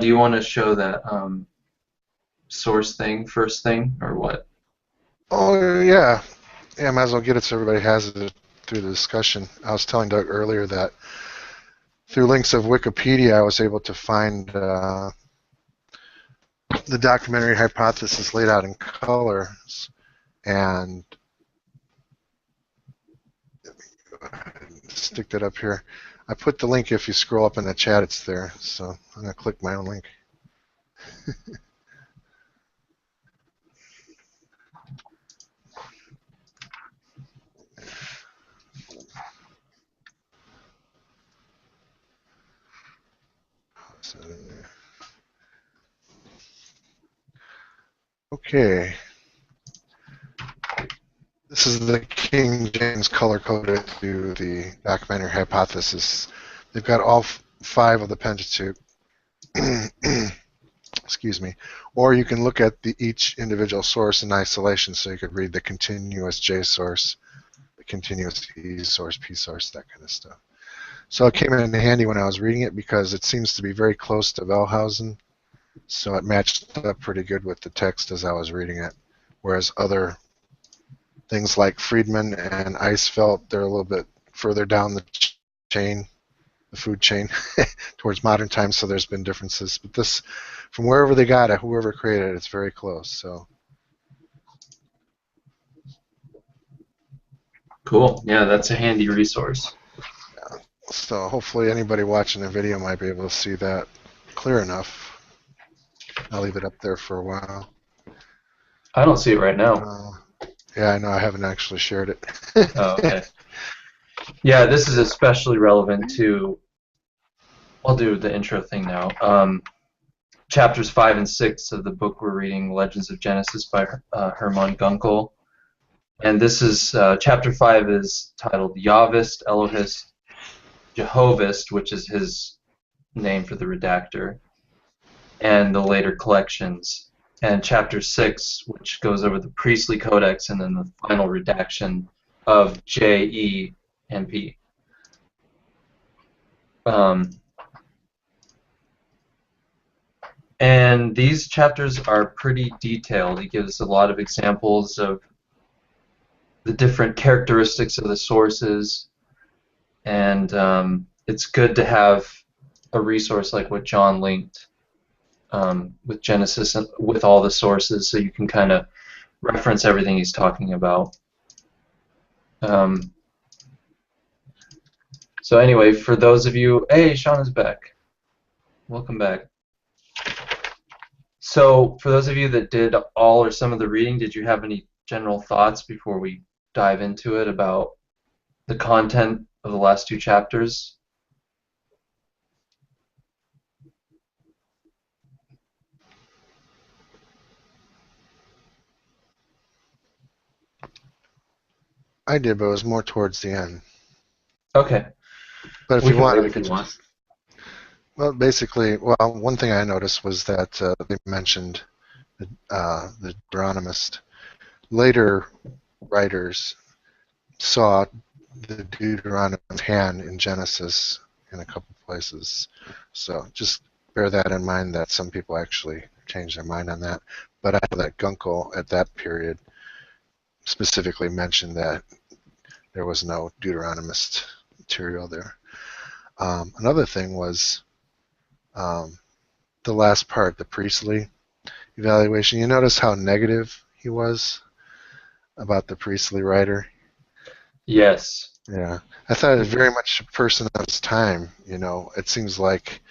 do you want to show that source thing first thing, or what? Oh, yeah. Yeah, might as well get it so everybody has it through the discussion. I was telling Doug earlier that through links of Wikipedia, I was able to find the documentary hypothesis laid out in colors. And stick that up here. I put the link, if you scroll up in the chat, it's there. So I'm going to click my own link. Okay. This is the King James color coded to the documentary hypothesis. They've got all 5 of the Pentateuch. Excuse me. Or you can look at each individual source in isolation, so you could read the continuous J source, the continuous E source, P source, that kind of stuff. So it came in handy when I was reading it because it seems to be very close to Wellhausen, so it matched up pretty good with the text as I was reading it. Whereas other things like Friedman and Eisfeld, they're a little bit further down the chain, the food chain, towards modern times, so there's been differences. But this, from wherever they got it, whoever created it, it's very close. So. Cool. Yeah, that's a handy resource. So hopefully anybody watching the video might be able to see that clear enough. I'll leave it up there for a while. I don't see it right now. Yeah, I know. I haven't actually shared it. Oh, okay. Yeah, this is especially relevant to. I'll do the intro thing now. Chapters 5 and 6 of the book we're reading, Legends of Genesis by Hermann Gunkel. And this is, chapter 5 is titled Yahvist, Elohist, Jehovist, which is his name for the redactor, and the later collections. And chapter 6, which goes over the priestly codex and then the final redaction of J, E, and P. And these chapters are pretty detailed. He gives a lot of examples of the different characteristics of the sources, and it's good to have a resource like what John linked with Genesis and with all the sources, so you can kind of reference everything he's talking about. So anyway, for those of you, hey, Sean is back. Welcome back. So for those of you that did all or some of the reading, did you have any general thoughts before we dive into it about the content of the last 2 chapters? I did, but it was more towards the end. Okay. But if We you can want, wait we if could you want. just. Well, basically, one thing I noticed was that they mentioned the Deuteronomist. Later writers saw the Deuteronomist hand in Genesis in a couple places. So just bear that in mind that some people actually changed their mind on that. But I know that Gunkel at that period specifically mentioned that there was no Deuteronomist material there. Another thing was the last part, the priestly evaluation. You notice how negative he was about the priestly writer? Yes. Yeah. I thought it was very much a person of his time. You know, it seems like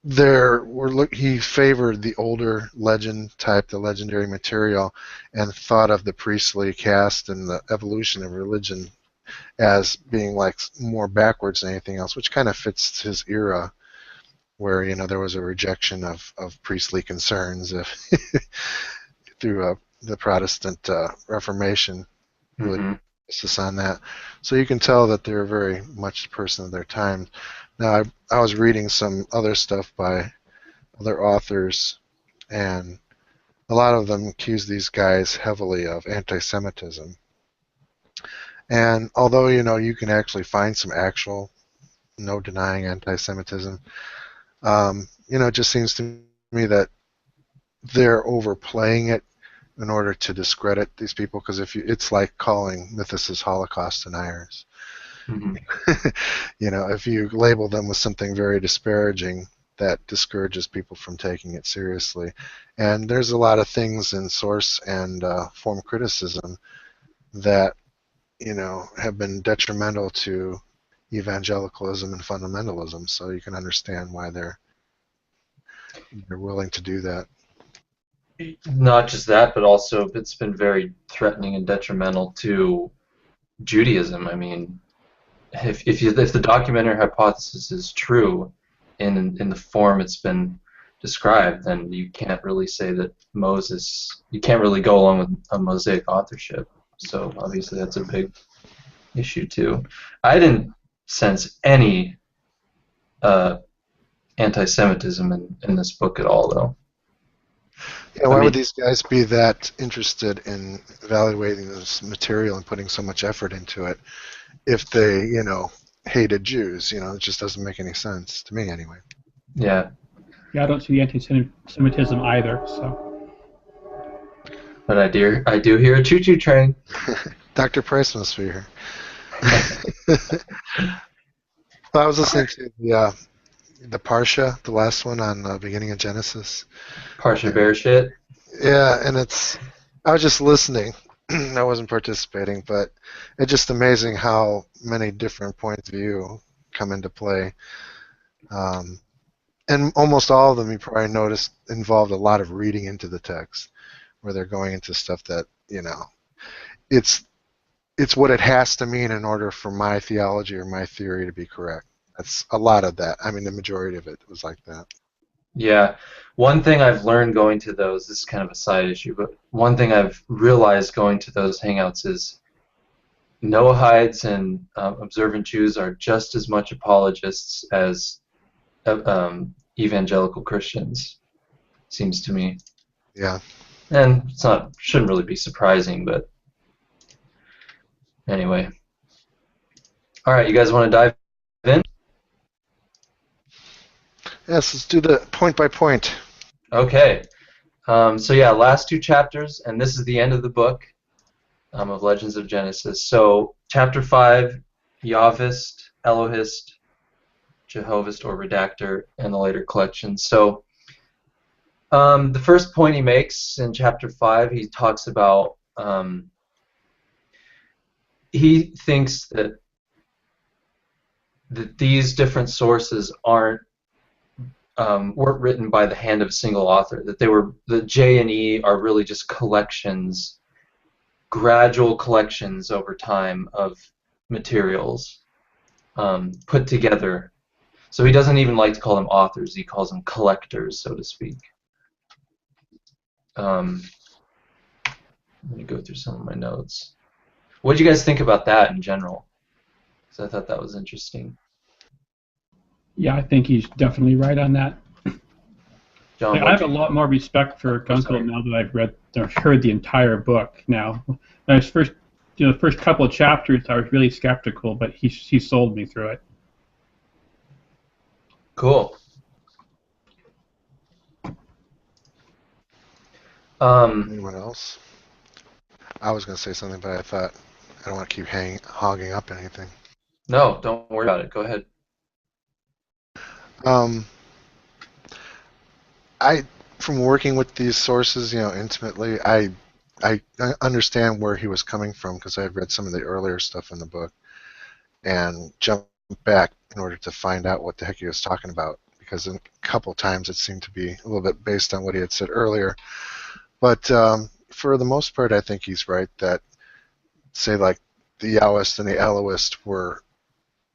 he favored the older legend type, the legendary material, and thought of the priestly caste and the evolution of religion as being like more backwards than anything else, which kind of fits his era, where there was a rejection of priestly concerns through the Protestant Reformation. Really emphasis on that. So you can tell that they're very much a person of their time. Now, I was reading some other stuff by other authors, and a lot of them accuse these guys heavily of anti-Semitism. And although, you can actually find some actual, no denying anti-Semitism, It just seems to me that they're overplaying it in order to discredit these people, because it's like calling mythicists Holocaust deniers. Mm-hmm. If you label them with something very disparaging, that discourages people from taking it seriously. And there's a lot of things in source and form criticism that have been detrimental to evangelicalism and fundamentalism. So you can understand why they're willing to do that. Not just that, but also it's been very threatening and detrimental to Judaism. I mean, if the documentary hypothesis is true in the form it's been described, then you can't really say that you can't really go along with a Mosaic authorship. So obviously that's a big issue too. I didn't sense any anti-Semitism in this book at all, though. Yeah, why would these guys be that interested in evaluating this material and putting so much effort into it if they, hated Jews? It just doesn't make any sense to me, anyway. Yeah. Yeah, I don't see the anti-Semitism either. So. But I do hear a choo-choo train. Dr. Price must be here. Well, I was listening to the Parsha, the last one on the beginning of Genesis. Parsha bear shit. Yeah, and I was just listening. I wasn't participating, but it's just amazing how many different points of view come into play. And almost all of them, you probably noticed, involved a lot of reading into the text, where they're going into stuff that, it's what it has to mean in order for my theology or my theory to be correct. That's a lot of that. I mean, the majority of it was like that. Yeah. One thing I've learned going to those, this is kind of a side issue, but one thing I've realized going to those hangouts is Noahides and observant Jews are just as much apologists as evangelical Christians, seems to me. Yeah. And shouldn't really be surprising, but anyway. All right, you guys want to dive in? Yes, let's do the point by point. Okay. So yeah, last two chapters, and this is the end of the book of Legends of Genesis. So chapter 5, Yahvist, Elohist, Jehovist, or Redactor, and the later collections. So the first point he makes in chapter 5, he talks about he thinks that these different sources weren't written by the hand of a single author. That the J and E are really just collections, gradual collections over time of materials put together. So he doesn't even like to call them authors. He calls them collectors, so to speak. Let me go through some of my notes. What did you guys think about that in general? Because I thought that was interesting. Yeah, I think he's definitely right on that. John, I have a lot more respect for Gunkel now that I've heard the entire book now. When I was the first couple of chapters, I was really skeptical, but he sold me through it. Cool. Anyone else? I was going to say something, but I thought I don't want to keep hogging up anything. No, don't worry about it. Go ahead. From working with these sources, intimately, I understand where he was coming from, because I've read some of the earlier stuff in the book and jumped back in order to find out what the heck he was talking about, because a couple times it seemed to be a little bit based on what he had said earlier. But for the most part, I think he's right that, say, like the Yahwist and the Elohist were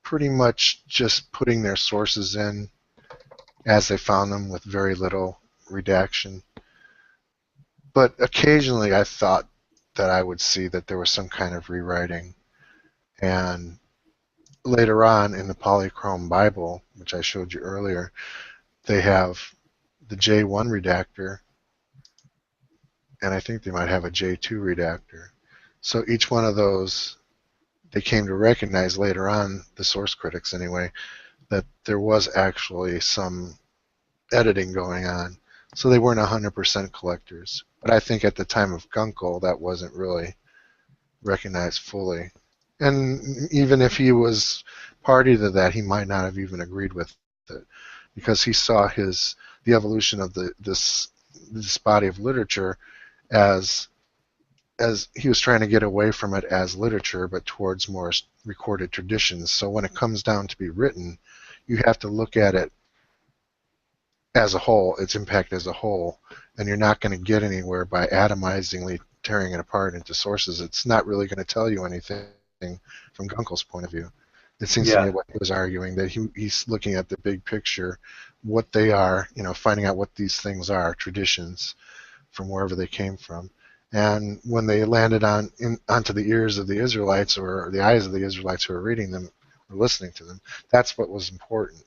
pretty much just putting their sources in as they found them with very little redaction. But occasionally I thought that I would see that there was some kind of rewriting. And later on in the Polychrome Bible, which I showed you earlier, they have the J1 redactor, and I think they might have a J2 redactor. So each one of those, they came to recognize later on, the source critics anyway, that there was actually some editing going on. So they weren't 100% collectors. But I think at the time of Gunkel, that wasn't really recognized fully. And even if he was party to that, he might not have even agreed with it, because he saw the evolution of this body of literature as he was trying to get away from it as literature, but towards more recorded traditions. So when it comes down to be written, you have to look at it as a whole, its impact as a whole, and you're not going to get anywhere by atomizingly tearing it apart into sources. It's not really going to tell you anything from Gunkel's point of view. It seems to me what he was arguing, that he's looking at the big picture, what they are, finding out what these things are, traditions from wherever they came from. And when they landed onto the ears of the Israelites, or the eyes of the Israelites who were reading them or listening to them, that's what was important.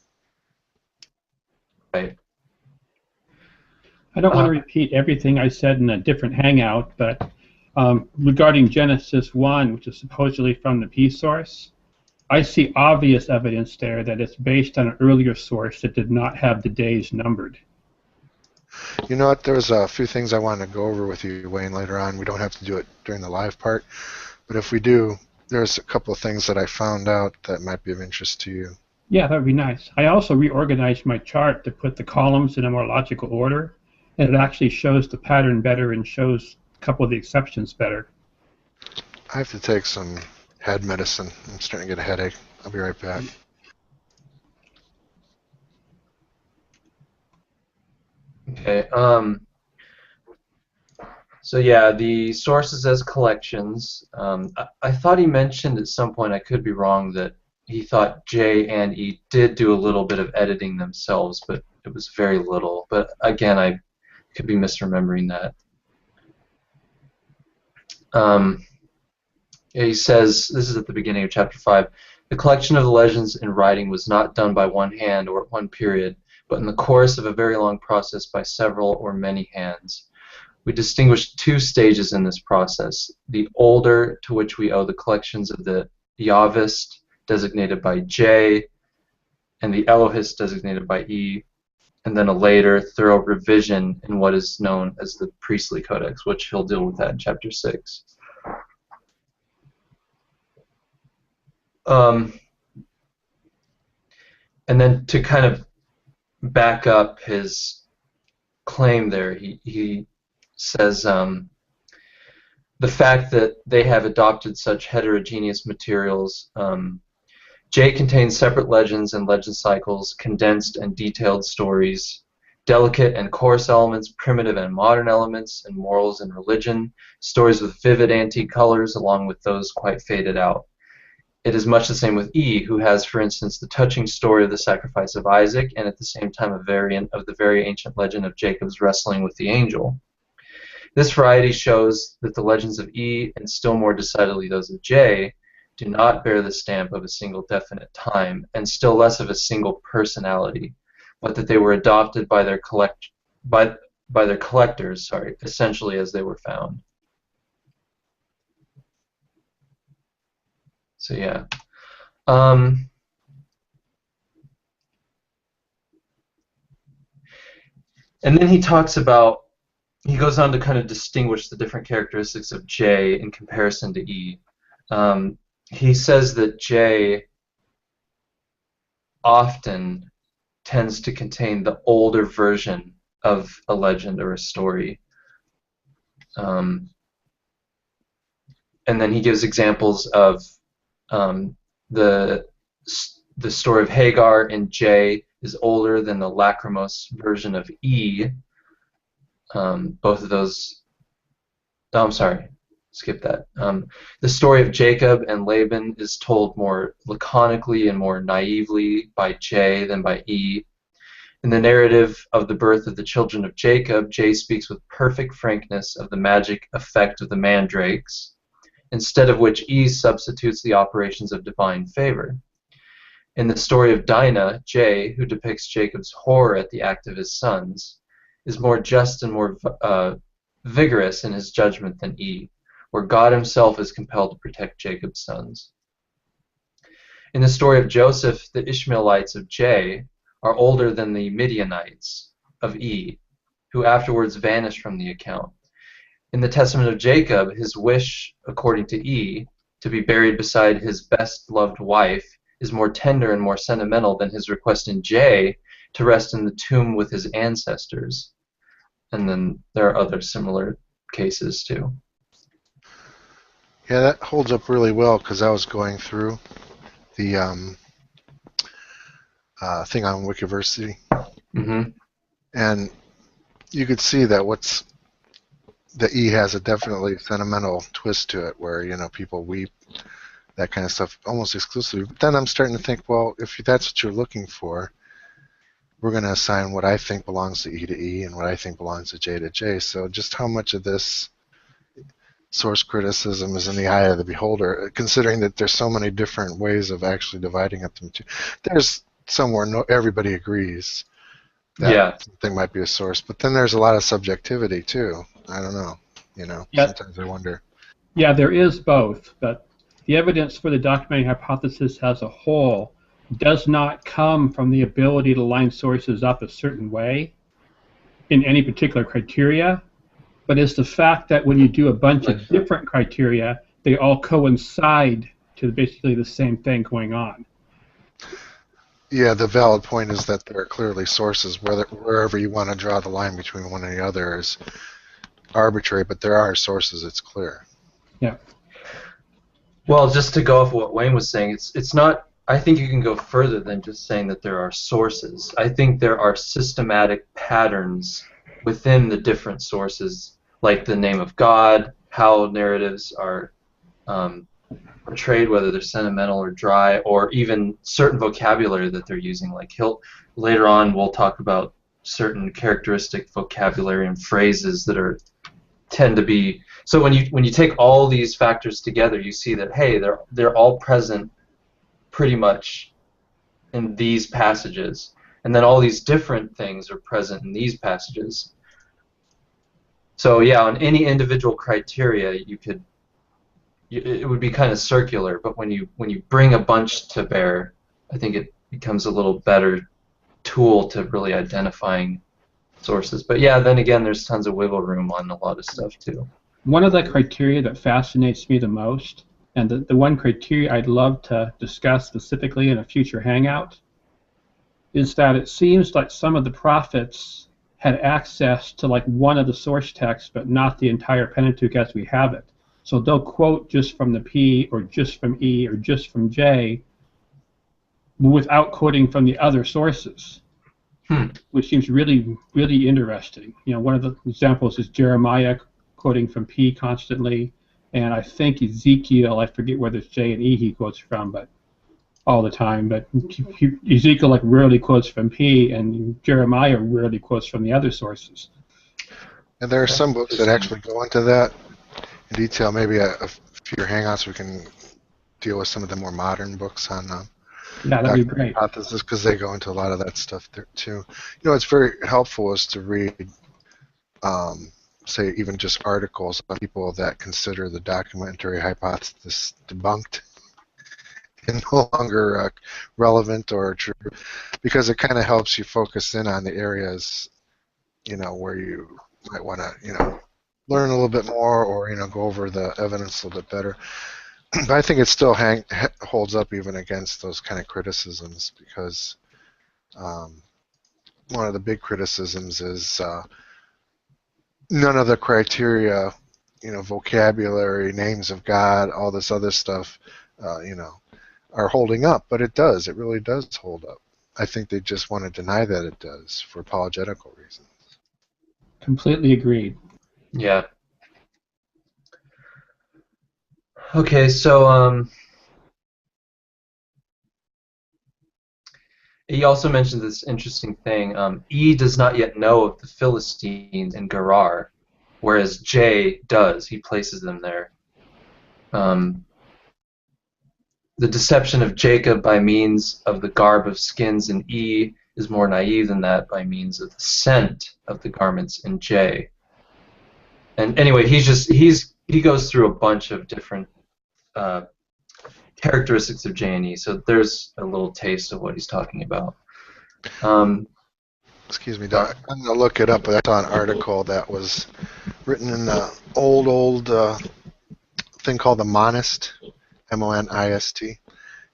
Right. I don't want to repeat everything I said in a different Hangout, but regarding Genesis 1, which is supposedly from the P source, I see obvious evidence there that it's based on an earlier source that did not have the days numbered. You know what? There's a few things I want to go over with you, Wayne, later on. We don't have to do it during the live part, but if we do, there's a couple of things that I found out that might be of interest to you. Yeah, that would be nice. I also reorganized my chart to put the columns in a more logical order, and it actually shows the pattern better and shows a couple of the exceptions better. I have to take some head medicine. I'm starting to get a headache. I'll be right back. Okay. So yeah, the sources as collections. I thought he mentioned at some point, I could be wrong, that he thought J and E did do a little bit of editing themselves, but it was very little. But again, I could be misremembering that. He says, this is at the beginning of chapter 5, the collection of the legends in writing was not done by one hand or at one period, but in the course of a very long process by several or many hands. We distinguish two stages in this process: the older, to which we owe the collections of the Yahvist, designated by J, and the Elohist, designated by E, and then a later, thorough revision in what is known as the priestly codex, which he'll deal with that in chapter 6. And then to kind of back up his claim there, he says the fact that they have adopted such heterogeneous materials. J contains separate legends and legend cycles, condensed and detailed stories, delicate and coarse elements, primitive and modern elements, and morals and religion, stories with vivid antique colors along with those quite faded out. It is much the same with E, who has, for instance, the touching story of the sacrifice of Isaac, and at the same time a variant of the very ancient legend of Jacob's wrestling with the angel. This variety shows that the legends of E, and still more decidedly those of J, do not bear the stamp of a single definite time, and still less of a single personality, but that they were adopted by their collectors, essentially as they were found. So yeah. And then he talks about, he goes on to kind of distinguish the different characteristics of J in comparison to E. He says that J often tends to contain the older version of a legend or a story. And then he gives examples of the story of Hagar in J is older than the lachrymose version of E. Both of those. Oh, I'm sorry. Skip that. The story of Jacob and Laban is told more laconically and more naively by J than by E. In the narrative of the birth of the children of Jacob, J speaks with perfect frankness of the magic effect of the mandrakes, instead of which E substitutes the operations of divine favor. In the story of Dinah, J, who depicts Jacob's horror at the act of his sons, is more just and more vigorous in his judgment than E, where God himself is compelled to protect Jacob's sons. In the story of Joseph, the Ishmaelites of J are older than the Midianites, of E, who afterwards vanished from the account. In the testament of Jacob, his wish, according to E, to be buried beside his best loved wife is more tender and more sentimental than his request in J to rest in the tomb with his ancestors. And then there are other similar cases too. Yeah, that holds up really well because I was going through the thing on Wikiversity, and you could see that the E has a definitely sentimental twist to it, where people weep, that kind of stuff, almost exclusively. But then I'm starting to think, well, if that's what you're looking for, we're going to assign what I think belongs to E and what I think belongs to J. So just how much of this source criticism is in the eye of the beholder, considering that there's so many different ways of actually dividing up the material. There's somewhere everybody agrees that something might be a source, but then there's a lot of subjectivity too. I don't know, sometimes I wonder. Yeah, there is both, but the evidence for the documenting hypothesis as a whole does not come from the ability to line sources up a certain way in any particular criteria, but it's the fact that when you do a bunch of different criteria, they all coincide to basically the same thing going on. Yeah, the valid point is that there are clearly sources. Wherever you want to draw the line between one and the other is arbitrary, but there are sources, it's clear. Yeah. Well, just to go off what Wayne was saying, it's not, I think you can go further than just saying that there are sources. I think there are systematic patterns within the different sources, like the name of God, how narratives are portrayed, whether they're sentimental or dry, or even certain vocabulary that they're using. Like later on we'll talk about certain characteristic vocabulary and phrases that tend to be. So when you take all these factors together, you see that hey, they're all present pretty much in these passages, and then all these different things are present in these passages. So yeah, on any individual criteria, it would be kind of circular, but when you bring a bunch to bear, I think it becomes a little better tool to really identifying sources. But yeah, then again, there's tons of wiggle room on a lot of stuff too. One of the criteria that fascinates me the most, and the one criteria I'd love to discuss specifically in a future Hangout, is that it seems like some of the prophets had access to like one of the source texts, but not the entire Pentateuch as we have it. So they'll quote just from the P, or just from E, or just from J, without quoting from the other sources, which seems really, really interesting. One of the examples is Jeremiah quoting from P constantly, and I think Ezekiel, I forget whether it's J and E he quotes from, but all the time. But Ezekiel rarely quotes from P, and Jeremiah rarely quotes from the other sources. And there are some books that actually go into that in detail. Maybe a few Hangouts we can deal with some of the more modern books on yeah, that'd be great. hypothesis, because they go into a lot of that stuff there too. It's very helpful is to read, say, even just articles on people that consider the documentary hypothesis debunked and no longer relevant or true, because it kind of helps you focus in on the areas, where you might want to, learn a little bit more, or go over the evidence a little bit better. But I think it still holds up even against those kind of criticisms, because one of the big criticisms is none of the criteria, vocabulary, names of God, all this other stuff, are holding up. But it does. It really does hold up. I think they just want to deny that it does for apologetical reasons. Completely agreed. Yeah. Okay, so he also mentioned this interesting thing. E does not yet know of the Philistines in Gerar, whereas J does. He places them there. The deception of Jacob by means of the garb of skins in E is more naive than that by means of the scent of the garments in J. And anyway, he goes through a bunch of different characteristics of J and E, so there's a little taste of what he's talking about. Excuse me, Doc. I'm going to look it up, but I saw an article that was written in the old thing called the Monist, Monist. It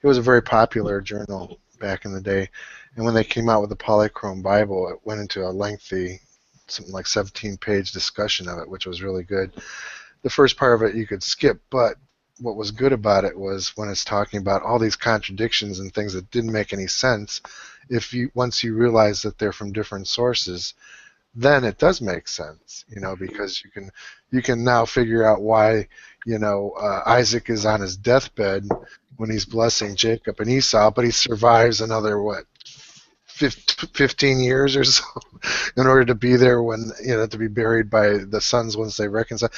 was a very popular journal back in the day. And when they came out with the Polychrome Bible, it went into a lengthy, something like 17-page discussion of it, which was really good. The first part of it you could skip, but what was good about it was when it's talking about all these contradictions and things that didn't make any sense, once you realize that they're from different sources, then it does make sense, because you can now figure out why, Isaac is on his deathbed when he's blessing Jacob and Esau, but he survives another 15 years or so in order to be there when, to be buried by the sons once they reconcile.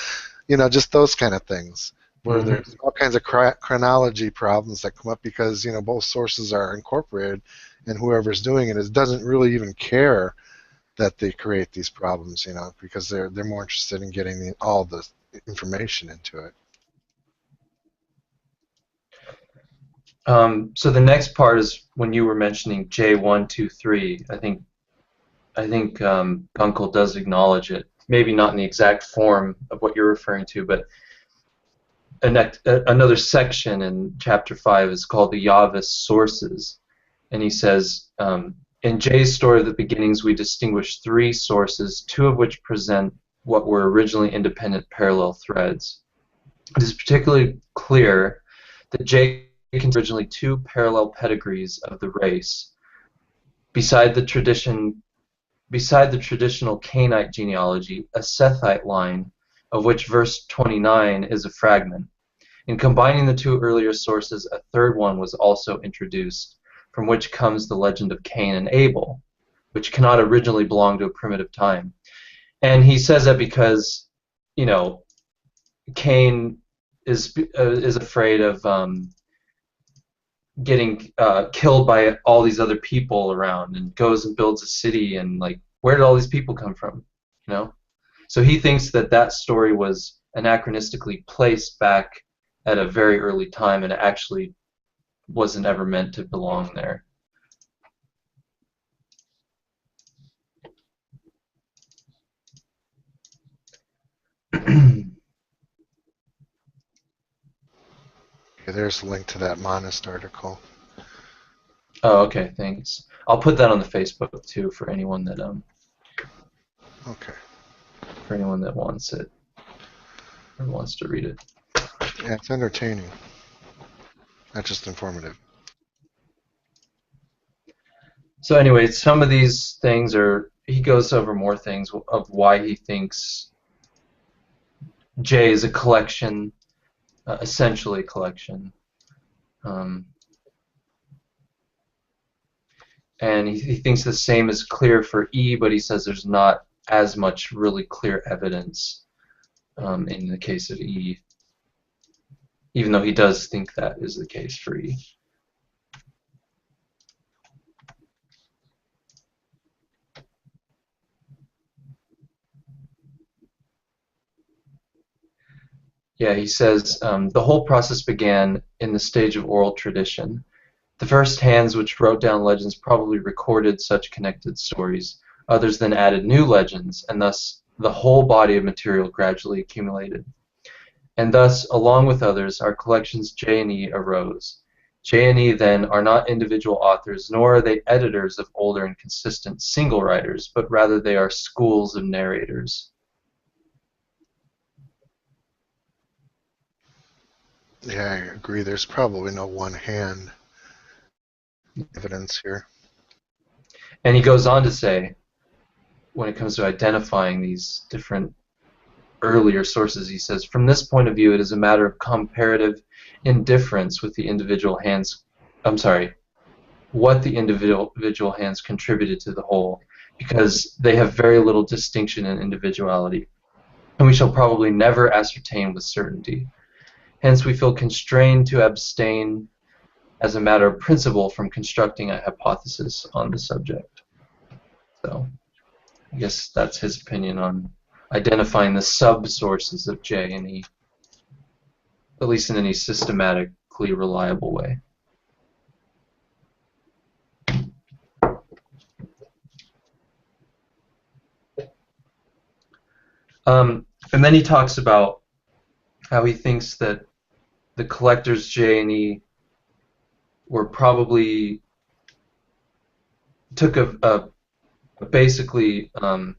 Just those kind of things where there's all kinds of chronology problems that come up because, both sources are incorporated, and whoever's doing it doesn't really even care that they create these problems, because they're more interested in getting all the information into it. So the next part is when you were mentioning J1, 2, 3. I think Gunkel does acknowledge it. Maybe not in the exact form of what you're referring to, but another section in chapter 5 is called the Yahvis sources, and he says, in J's story of the beginnings, we distinguish 3 sources, 2 of which present what were originally independent parallel threads. It is particularly clear that J contains originally 2 parallel pedigrees of the race. Beside the traditional Cainite genealogy, a Sethite line, of which verse 29 is a fragment. In combining the 2 earlier sources, a third one was also introduced, from which comes the legend of Cain and Abel, which cannot originally belong to a primitive time. And he says that because, Cain is afraid of getting killed by all these other people around, and goes and builds a city, and where did all these people come from? So he thinks that story was anachronistically placed back at a very early time, and it actually wasn't ever meant to belong there. Okay, there's a link to that Monist article. Oh, okay, thanks. I'll put that on the Facebook too for anyone that Okay. For anyone that wants it or wants to read it. Yeah, it's entertaining. Not just informative. So anyway, some of these things he goes over more things of why he thinks J is a collection, essentially a collection. And he thinks the same is clear for E, but he says there's not as much really clear evidence in the case of E, even though he does think that is the case for E. Yeah, he says the whole process began in the stage of oral tradition. The first hands which wrote down legends probably recorded such connected stories. Others then added new legends, and thus the whole body of material gradually accumulated. And thus, along with others, our collections J and E arose. J and E then are not individual authors, nor are they editors of older and consistent single writers, but rather they are schools of narrators. Yeah, I agree. There's probably no one-hand evidence here. And he goes on to say, when it comes to identifying these different earlier sources, he says, from this point of view, it is a matter of comparative indifference with the individual hands. What the individual hands contributed to the whole, because they have very little distinction and individuality, and we shall probably never ascertain with certainty. Hence, we feel constrained to abstain as a matter of principle from constructing a hypothesis on the subject. So, I guess that's his opinion on identifying the sub-sources of J and E, at least in any systematically reliable way. And then he talks about how he thinks that the collectors J and E were probably took basically an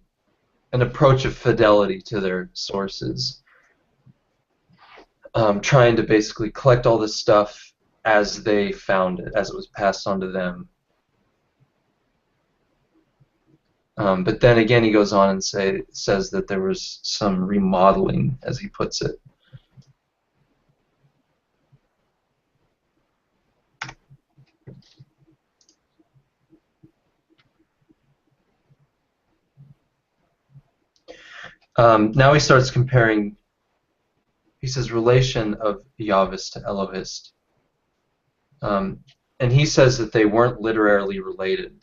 approach of fidelity to their sources, trying to basically collect all this stuff as they found it, as it was passed on to them. But then again, he goes on and says that there was some remodeling, as he puts it. Now he starts comparing, he says, relation of Yahvist to Elohist. And he says that they weren't literarily related.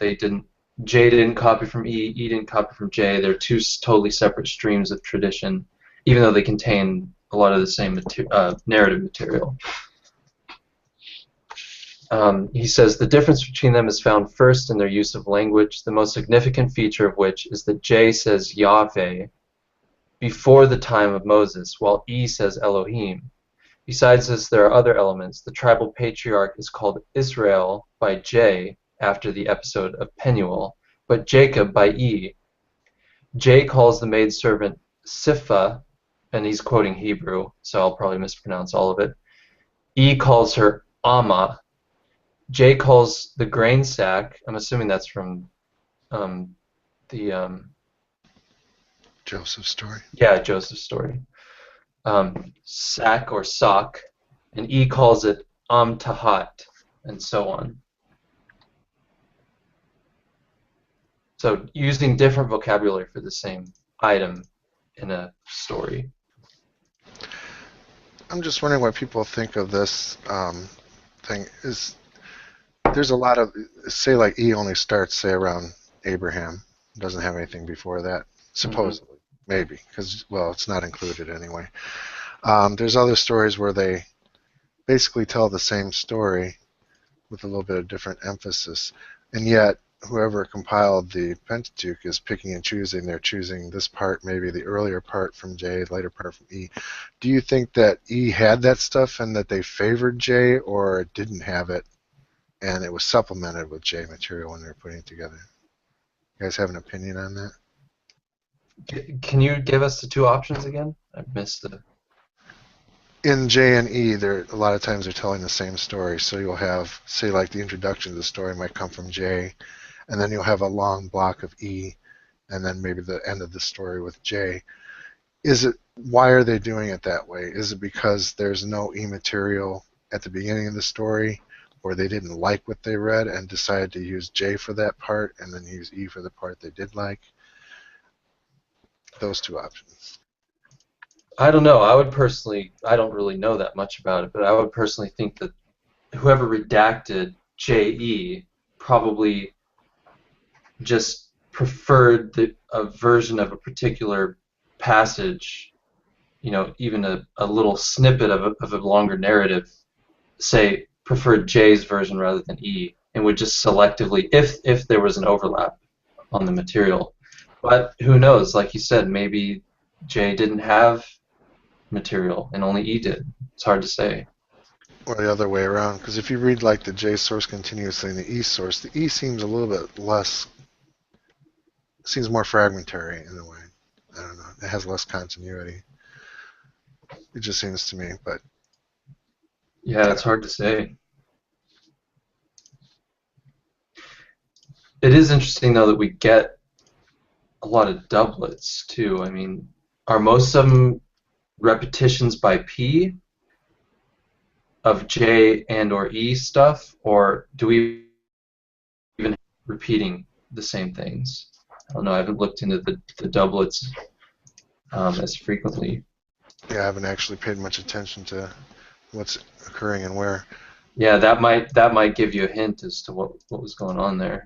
J didn't copy from E didn't copy from J. They're two totally separate streams of tradition, even though they contain a lot of the same narrative material. He says the difference between them is found first in their use of language, the most significant feature of which is that J says Yahweh before the time of Moses, while E says Elohim. Besides this, there are other elements. The tribal patriarch is called Israel by J after the episode of Penuel, but Jacob by E. J calls the maidservant Sipha, and he's quoting Hebrew, so I'll probably mispronounce all of it. E calls her Amma. J calls the grain sack, I'm assuming that's from the Joseph's story. Yeah, Joseph's story. Sack or sock, and E calls it Tahat, and so on. So using different vocabulary for the same item in a story. I'm just wondering what people think of this thing. There's a lot of, say like E only starts, say, around Abraham. Doesn't have anything before that, supposedly. Maybe, because, well, it's not included anyway. There's other stories where they basically tell the same story with a little bit of different emphasis, and yet whoever compiled the Pentateuch is picking and choosing. They're choosing this part, maybe the earlier part from J, the later part from E. Do you think that E had that stuff and that they favored J, or it didn't have it and it was supplemented with J material when they were putting it together? You guys have an opinion on that? Can you give us the two options again? I missed the... In J and E, a lot of times they're telling the same story. So you'll have, say, like the introduction to the story might come from J, and then you'll have a long block of E, and then maybe the end of the story with J. Why are they doing it that way? Is it because there's no E material at the beginning of the story, or they didn't like what they read and decided to use J for that part and then use E for the part they did like? Those two options. I don't know. I don't really know that much about it, but I would personally think that whoever redacted J.E. probably just preferred a version of a particular passage, even a little snippet of a longer narrative, say, preferred J's version rather than E, and would just selectively, if there was an overlap on the material. But who knows? Like you said, maybe J didn't have material and only E did. It's hard to say. Or the other way around, because if you read like the J source continuously and the E source, the E seems a little bit less, seems more fragmentary in a way. I don't know. It has less continuity. It just seems to me, but... Yeah, it's hard to say. It is interesting, though, that we get a lot of doublets, too. I mean, are most of them repetitions by P of J and or E stuff, or do we even repeating the same things? I don't know. I haven't looked into the doublets as frequently. Yeah, I haven't actually paid much attention to what's occurring and where. Yeah, that might give you a hint as to what was going on there.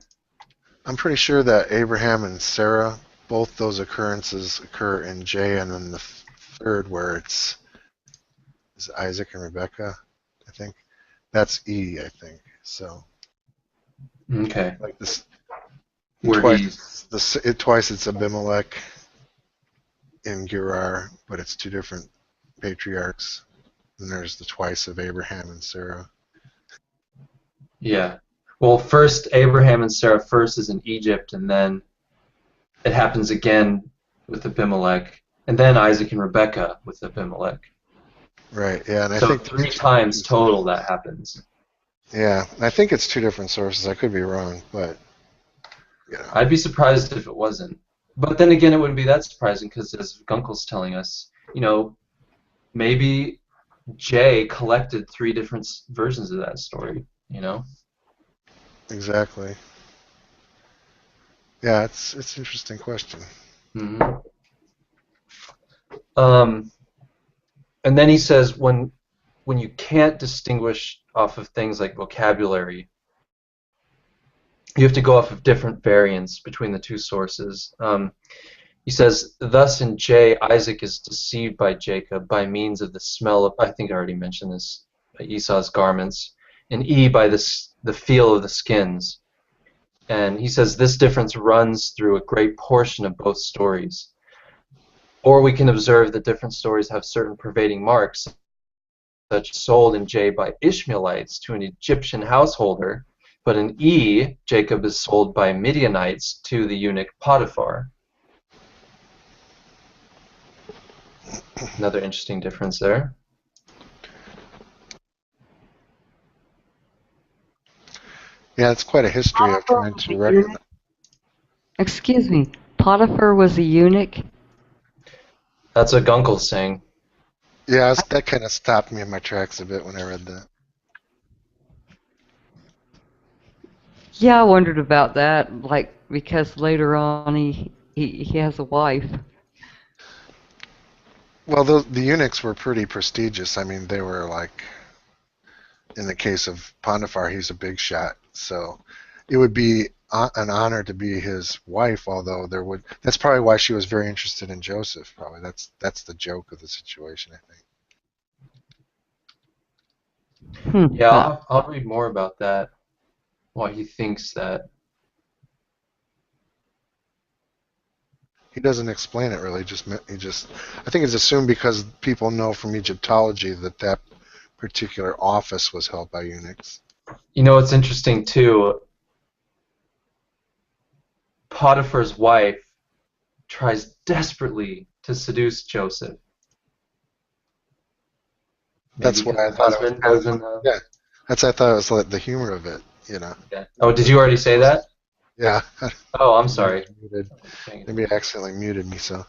I'm pretty sure that Abraham and Sarah, both those occurrences occur in J, and then the third where it's Isaac and Rebecca, I think. That's E, I think. So. Okay. Like this. Where Twice it's Abimelech in Gerar, but it's two different patriarchs. And there's the twice of Abraham and Sarah. Yeah. Well, first Abraham and Sarah first is in Egypt, and then it happens again with Abimelech, and then Isaac and Rebekah with Abimelech. Right. Yeah, and I So think 3 times total that happens. Yeah, I think it's two different sources. I could be wrong, but you know. I'd be surprised if it wasn't. But then again, it wouldn't be that surprising because, as Gunkel's telling us, maybe Jay collected 3 different versions of that story. Exactly. Yeah, it's an interesting question. Mm-hmm. And then he says when you can't distinguish off of things like vocabulary, you have to go off of different variants between the 2 sources. He says, thus in J, Isaac is deceived by Jacob by means of the smell of, I think I already mentioned this, Esau's garments. In E, by the feel of the skins. And he says this difference runs through a great portion of both stories. Or we can observe that different stories have certain pervading marks, such sold in J by Ishmaelites to an Egyptian householder, but in E, Jacob is sold by Midianites to the eunuch Potiphar. Another interesting difference there. Yeah, it's quite a history of trying to recognize. Excuse me, Potiphar was a eunuch? That's what Gunkel's saying. Yeah, that kind of stopped me in my tracks a bit when I read that. Yeah, I wondered about that, because later on he has a wife. Well, the eunuchs were pretty prestigious. I mean, they were like, in the case of Potiphar, he's a big shot. So it would be an honor to be his wife, although that's probably why she was very interested in Joseph. Probably that's the joke of the situation, I think. Yeah, I'll read more about that. Why he thinks that. He doesn't explain it really. I think it's assumed because people know from Egyptology that particular office was held by eunuchs. It's interesting too. Potiphar's wife tries desperately to seduce Joseph. That's what I thought. Yeah, I thought it was like the humor of it, Yeah. Oh, did you already say that? Yeah. Oh, I'm sorry. Maybe I accidentally muted me, so.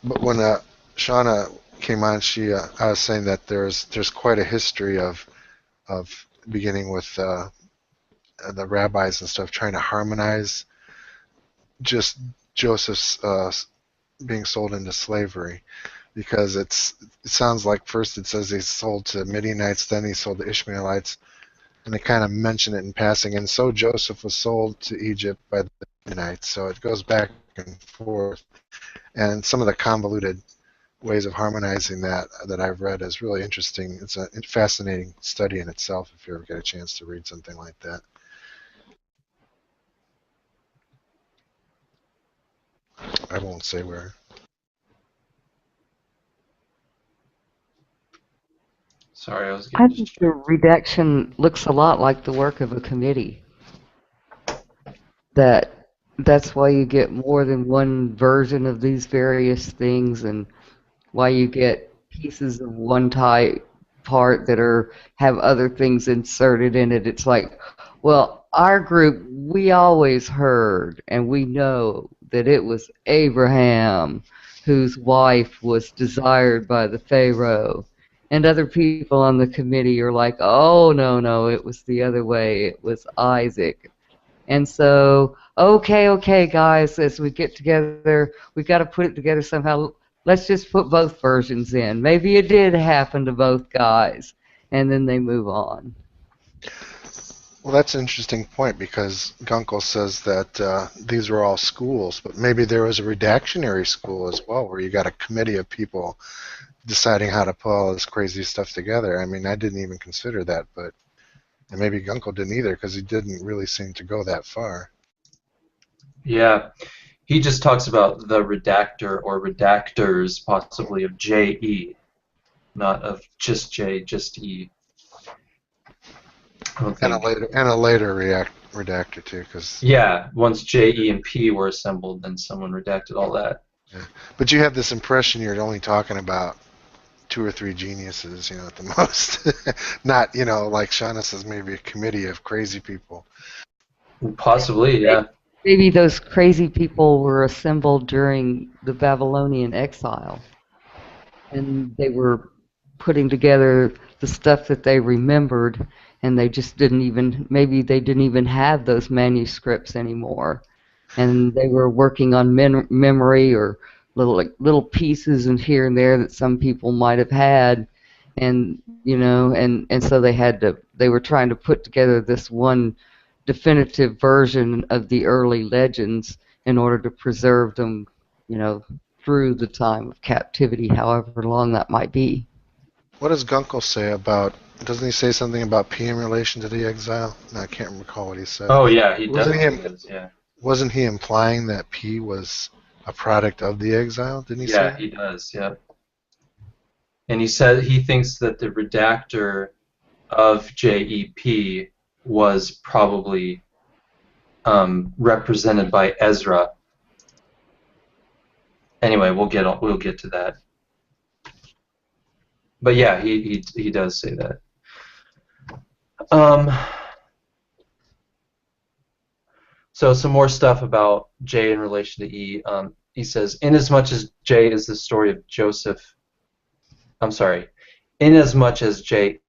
But when Shauna came on, I was saying that there's quite a history of beginning with the rabbis and stuff trying to harmonize just Joseph's being sold into slavery, because it sounds like first it says he's sold to Midianites, then he's sold to Ishmaelites, and they kind of mention it in passing. And so Joseph was sold to Egypt by the Midianites, so it goes back and forth. And some of the convoluted ways of harmonizing that I've read is really interesting. It's a fascinating study in itself if you ever get a chance to read something like that. I won't say where. Sorry, I think the redaction looks a lot like the work of a committee. That's why you get more than one version of these various things, and why you get pieces of one part that have other things inserted in it. It's like, well, our group, we always heard and we know that it was Abraham whose wife was desired by the Pharaoh. And other people on the committee are like, oh, no, it was the other way. It was Isaac. And so, okay, guys, as we get together, we got to put it together somehow. Let's just put both versions in. Maybe it did happen to both guys, and then they move on. Well, that's an interesting point, because Gunkel says that these were all schools, but maybe there was a redactionary school as well, where you got a committee of people deciding how to put all this crazy stuff together. I mean, I didn't even consider that, but And maybe Gunkel didn't either, because he didn't really seem to go that far. Yeah. He just talks about the redactor or redactors, possibly, of J.E., not of just J, just E. I don't And think. a later redactor too, because. Yeah, once J, E, and P were assembled, then someone redacted all that. Yeah. But you have this impression you're only talking about 2 or 3 geniuses, at the most. Not, like Shauna says, maybe a committee of crazy people. Possibly, yeah. Maybe those crazy people were assembled during the Babylonian exile, and they were putting together the stuff that they remembered, and they just maybe they didn't even have those manuscripts anymore, and they were working on memory or little pieces and here and there that some people might have had, and and so they were trying to put together this one definitive version of the early legends in order to preserve them, through the time of captivity, however long that might be. What does Gunkel say about, doesn't he say something about P in relation to the exile? No, I can't recall what he said. Oh, yeah, he definitely does, yeah. Wasn't he implying that P was a product of the exile, didn't he say? Yeah, he does, yeah. And he said he thinks that the redactor of JEP was probably represented by Ezra. Anyway, we'll get to that. But yeah, he does say that. So some more stuff about J in relation to E. He says, inasmuch as J is the story of Joseph. I'm sorry. Inasmuch as J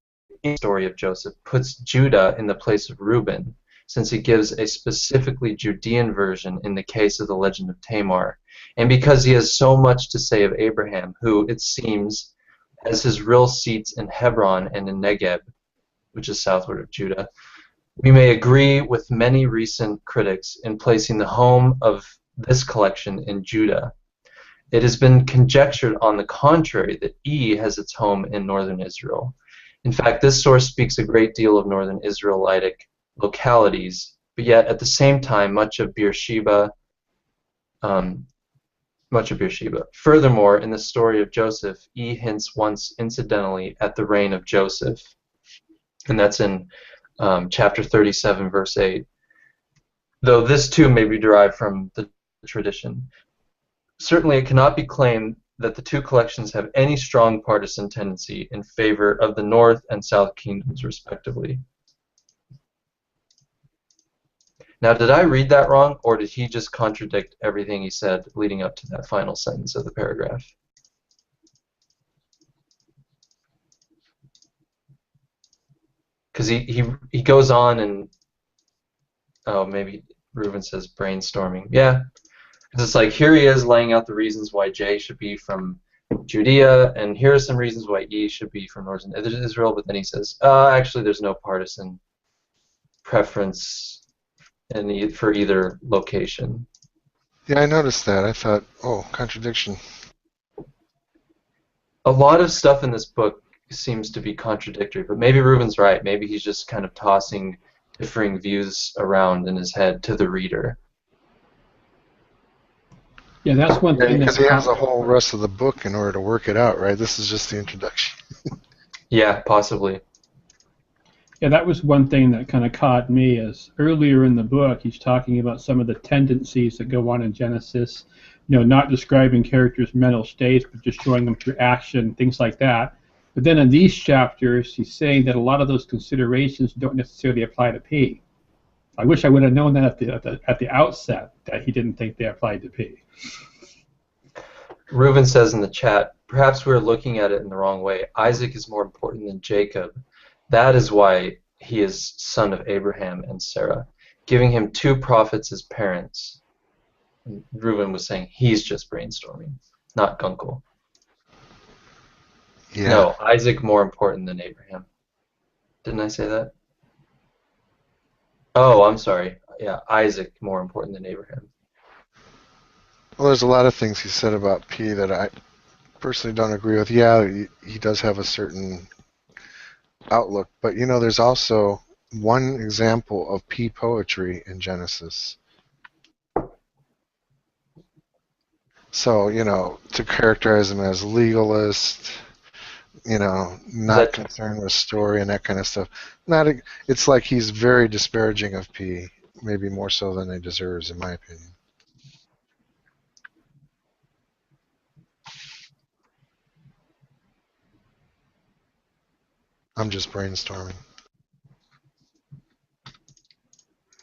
in the story of Joseph puts Judah in the place of Reuben, since he gives a specifically Judean version in the case of the legend of Tamar, and because he has so much to say of Abraham, who, it seems, has his real seats in Hebron and in Negeb, which is southward of Judah, we may agree with many recent critics in placing the home of this collection in Judah. It has been conjectured on the contrary that E has its home in northern Israel. In fact, this source speaks a great deal of northern Israelitic localities, but yet at the same time much of Beersheba. Furthermore, in the story of Joseph, E hints once incidentally at the reign of Joseph, and that's in chapter 37, verse 8. Though this too may be derived from the tradition. Certainly it cannot be claimed that the two collections have any strong partisan tendency in favor of the North and South kingdoms, respectively. Now, did I read that wrong, or did he just contradict everything he said leading up to that final sentence of the paragraph? Because he goes on and, oh, maybe Reuven says brainstorming. Yeah, because it's like, here he is laying out the reasons why J should be from Judea, and here are some reasons why E should be from northern Israel, but then he says, actually there's no partisan preference for either location. Yeah, I noticed that. I thought, oh, contradiction. A lot of stuff in this book seems to be contradictory, but maybe Reuven's right. Maybe he's just kind of tossing differing views around in his head to the reader. Yeah, that's one thing. Because he has a whole rest of the book in order to work it out, right? This is just the introduction. Yeah, possibly. Yeah, that was one thing that kind of caught me, as earlier in the book he's talking about some of the tendencies that go on in Genesis, not describing characters' mental states, but just showing them through action, things like that. But then in these chapters, he's saying that a lot of those considerations don't necessarily apply to P. I wish I would have known that at the outset, that he didn't think they applied to P. Reuven says in the chat, perhaps we're looking at it in the wrong way. Isaac is more important than Jacob. That is why he is son of Abraham and Sarah, giving him two prophets as parents. And Reuven was saying he's just brainstorming, not Gunkel. Yeah. No, Isaac more important than Abraham. Didn't I say that? Oh, I'm sorry. Yeah, Isaac more important than Abraham. Well, there's a lot of things he said about P that I personally don't agree with. Yeah, he does have a certain outlook, but there's also one example of P poetry in Genesis. So, to characterize him as legalist, not concerned with story and that kind of stuff. It's like he's very disparaging of P, maybe more so than he deserves, in my opinion. I'm just brainstorming.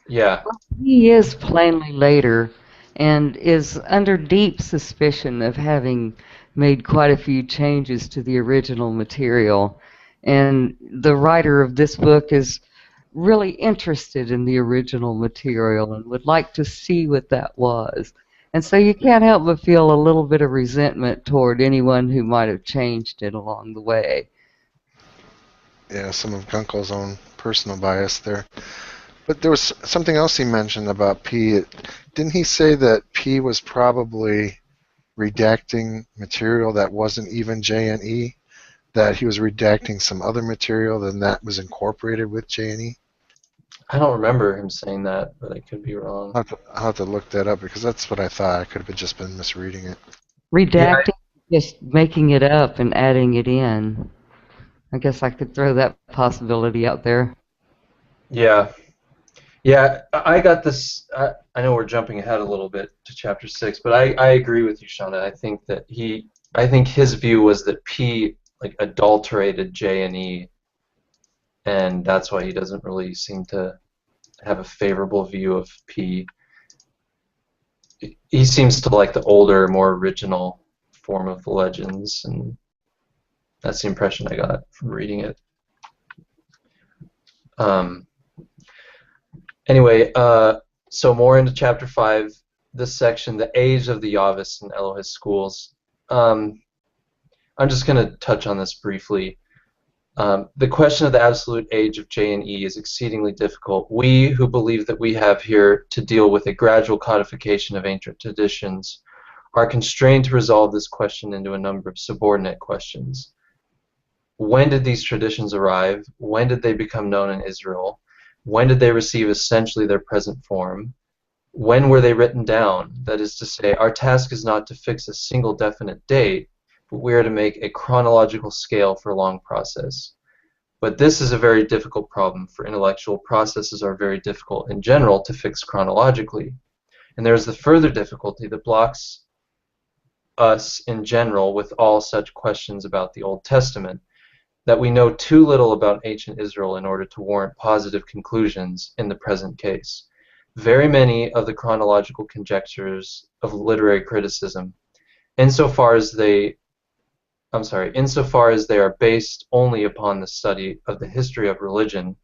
Yeah. He is plainly later and is under deep suspicion of having made quite a few changes to the original material. And the writer of this book is really interested in the original material and would like to see what that was. And so you can't help but feel a little bit of resentment toward anyone who might have changed it along the way. Yeah, some of Gunkel's own personal bias there. But there was something else he mentioned about P. Didn't he say that P was probably redacting material that wasn't even J and E? That he was redacting some other material than that was incorporated with J and E? I don't remember him saying that, but I could be wrong. I'll have to look that up because that's what I thought. I could have just been misreading it. Redacting, just making it up and adding it in. I guess I could throw that possibility out there. Yeah. Yeah, I got this. I know we're jumping ahead a little bit to chapter 6, but I agree with you, Shauna. I think his view was that P adulterated J and E, and that's why he doesn't really seem to have a favorable view of P. He seems to like the older, more original form of the legends, and that's the impression I got from reading it. Anyway, so more into chapter 5, this section, the age of the Yavis and Elohist schools. I'm just going to touch on this briefly. The question of the absolute age of J and E is exceedingly difficult. We who believe that we have here to deal with a gradual codification of ancient traditions are constrained to resolve this question into a number of subordinate questions. When did these traditions arrive? When did they become known in Israel? When did they receive essentially their present form? When were they written down? That is to say, our task is not to fix a single definite date, but we are to make a chronological scale for a long process. But this is a very difficult problem, for intellectual processes are very difficult in general to fix chronologically. And there is the further difficulty that blocks us in general with all such questions about the Old Testament, that we know too little about ancient Israel in order to warrant positive conclusions in the present case. Very many of the chronological conjectures of literary criticism, insofar as they are based only upon the study of the history of religion,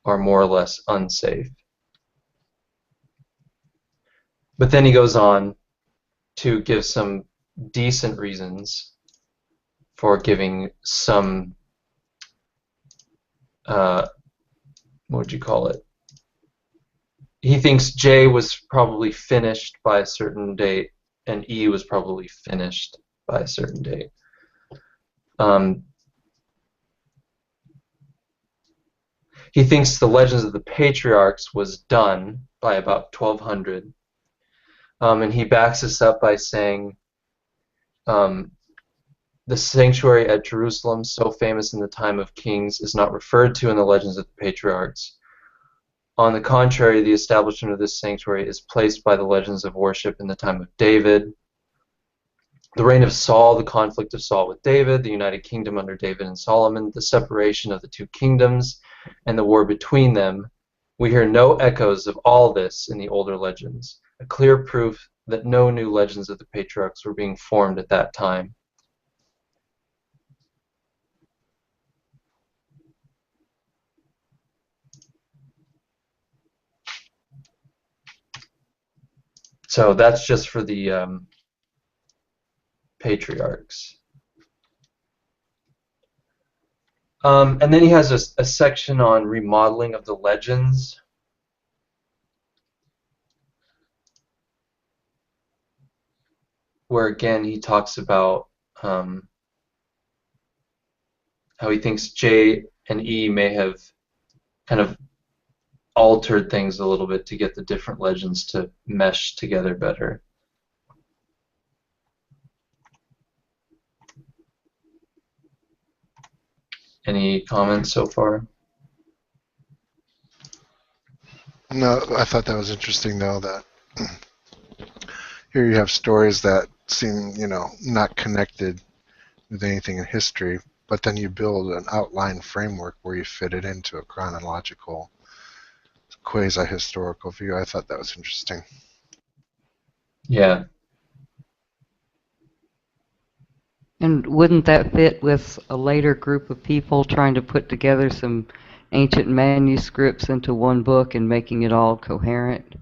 are more or less unsafe. But then he goes on to give some decent reasons for giving some what would you call it? He thinks J was probably finished by a certain date, and E was probably finished by a certain date. He thinks the Legends of the Patriarchs was done by about 1200, and he backs this up by saying the sanctuary at Jerusalem, so famous in the time of kings, is not referred to in the Legends of the Patriarchs. On the contrary, the establishment of this sanctuary is placed by the legends of worship in the time of David. The reign of Saul, the conflict of Saul with David, the united kingdom under David and Solomon, the separation of the two kingdoms, and the war between them. We hear no echoes of all this in the older legends, a clear proof that no new legends of the patriarchs were being formed at that time. So that's just for the patriarchs. And then he has a section on remodeling of the legends. Where again he talks about how he thinks J and E may have kind of altered things a little bit to get the different legends to mesh together better. Any comments so far? No, I thought that was interesting, though, that here you have stories that seem, not connected with anything in history, but then you build an outline framework where you fit it into a chronological, quasi-historical view. I thought that was interesting. Yeah. And wouldn't that fit with a later group of people trying to put together some ancient manuscripts into one book and making it all coherent?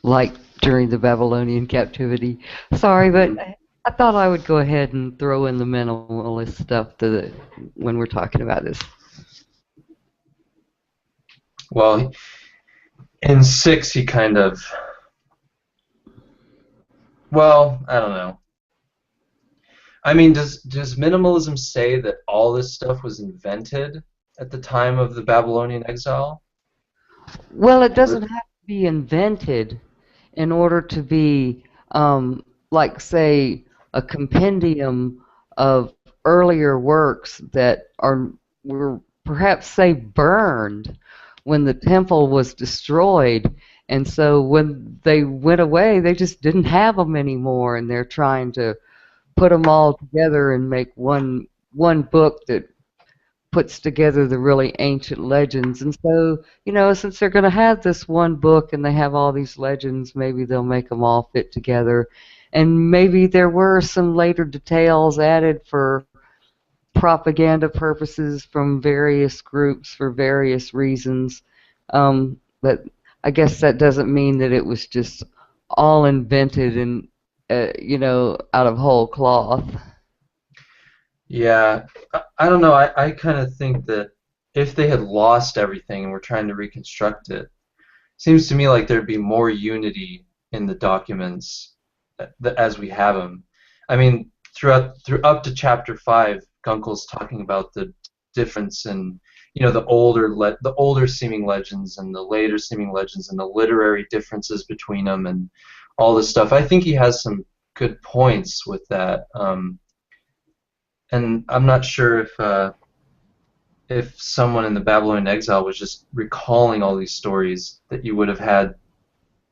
Like during the Babylonian captivity. Sorry, but I thought I would go ahead and throw in the minimalist stuff when we're talking about this. Well, in 6 he kind of, well, I don't know. I mean, does minimalism say that all this stuff was invented at the time of the Babylonian exile? Well, it doesn't have to be invented in order to be, like, say, a compendium of earlier works that were perhaps, say, burned when the temple was destroyed. And so when they went away, they just didn't have them anymore, and they're trying to put them all together and make one book that puts together the really ancient legends. And so, since they're going to have this one book and they have all these legends, maybe they'll make them all fit together. And maybe there were some later details added for propaganda purposes from various groups for various reasons. But I guess that doesn't mean that it was just all invented and, out of whole cloth. Yeah, I don't know. I kind of think that if they had lost everything and were trying to reconstruct it, seems to me like there'd be more unity in the documents as we have them. I mean, through up to chapter 5, Gunkel's talking about the difference in, the older seeming legends and the later seeming legends and the literary differences between them and all this stuff. I think he has some good points with that. And I'm not sure if someone in the Babylonian exile was just recalling all these stories, that you would have had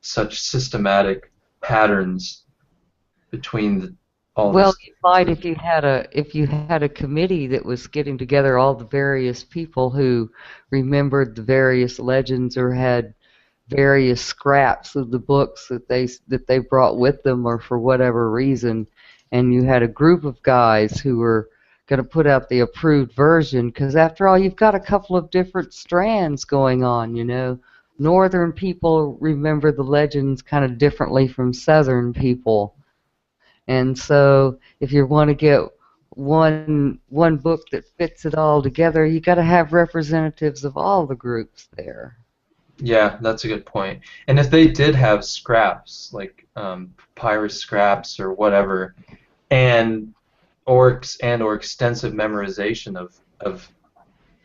such systematic patterns between all Well, this. you might if you had a committee that was getting together all the various people who remembered the various legends or had various scraps of the books that they brought with them or for whatever reason, and you had a group of guys who were going to put out the approved version, because after all, you've got a couple of different strands going on. Northern people remember the legends kind of differently from Southern people. And so if you want to get one book that fits it all together, you got to have representatives of all the groups there. Yeah, that's a good point. And if they did have scraps, like papyrus scraps or whatever, or extensive memorization of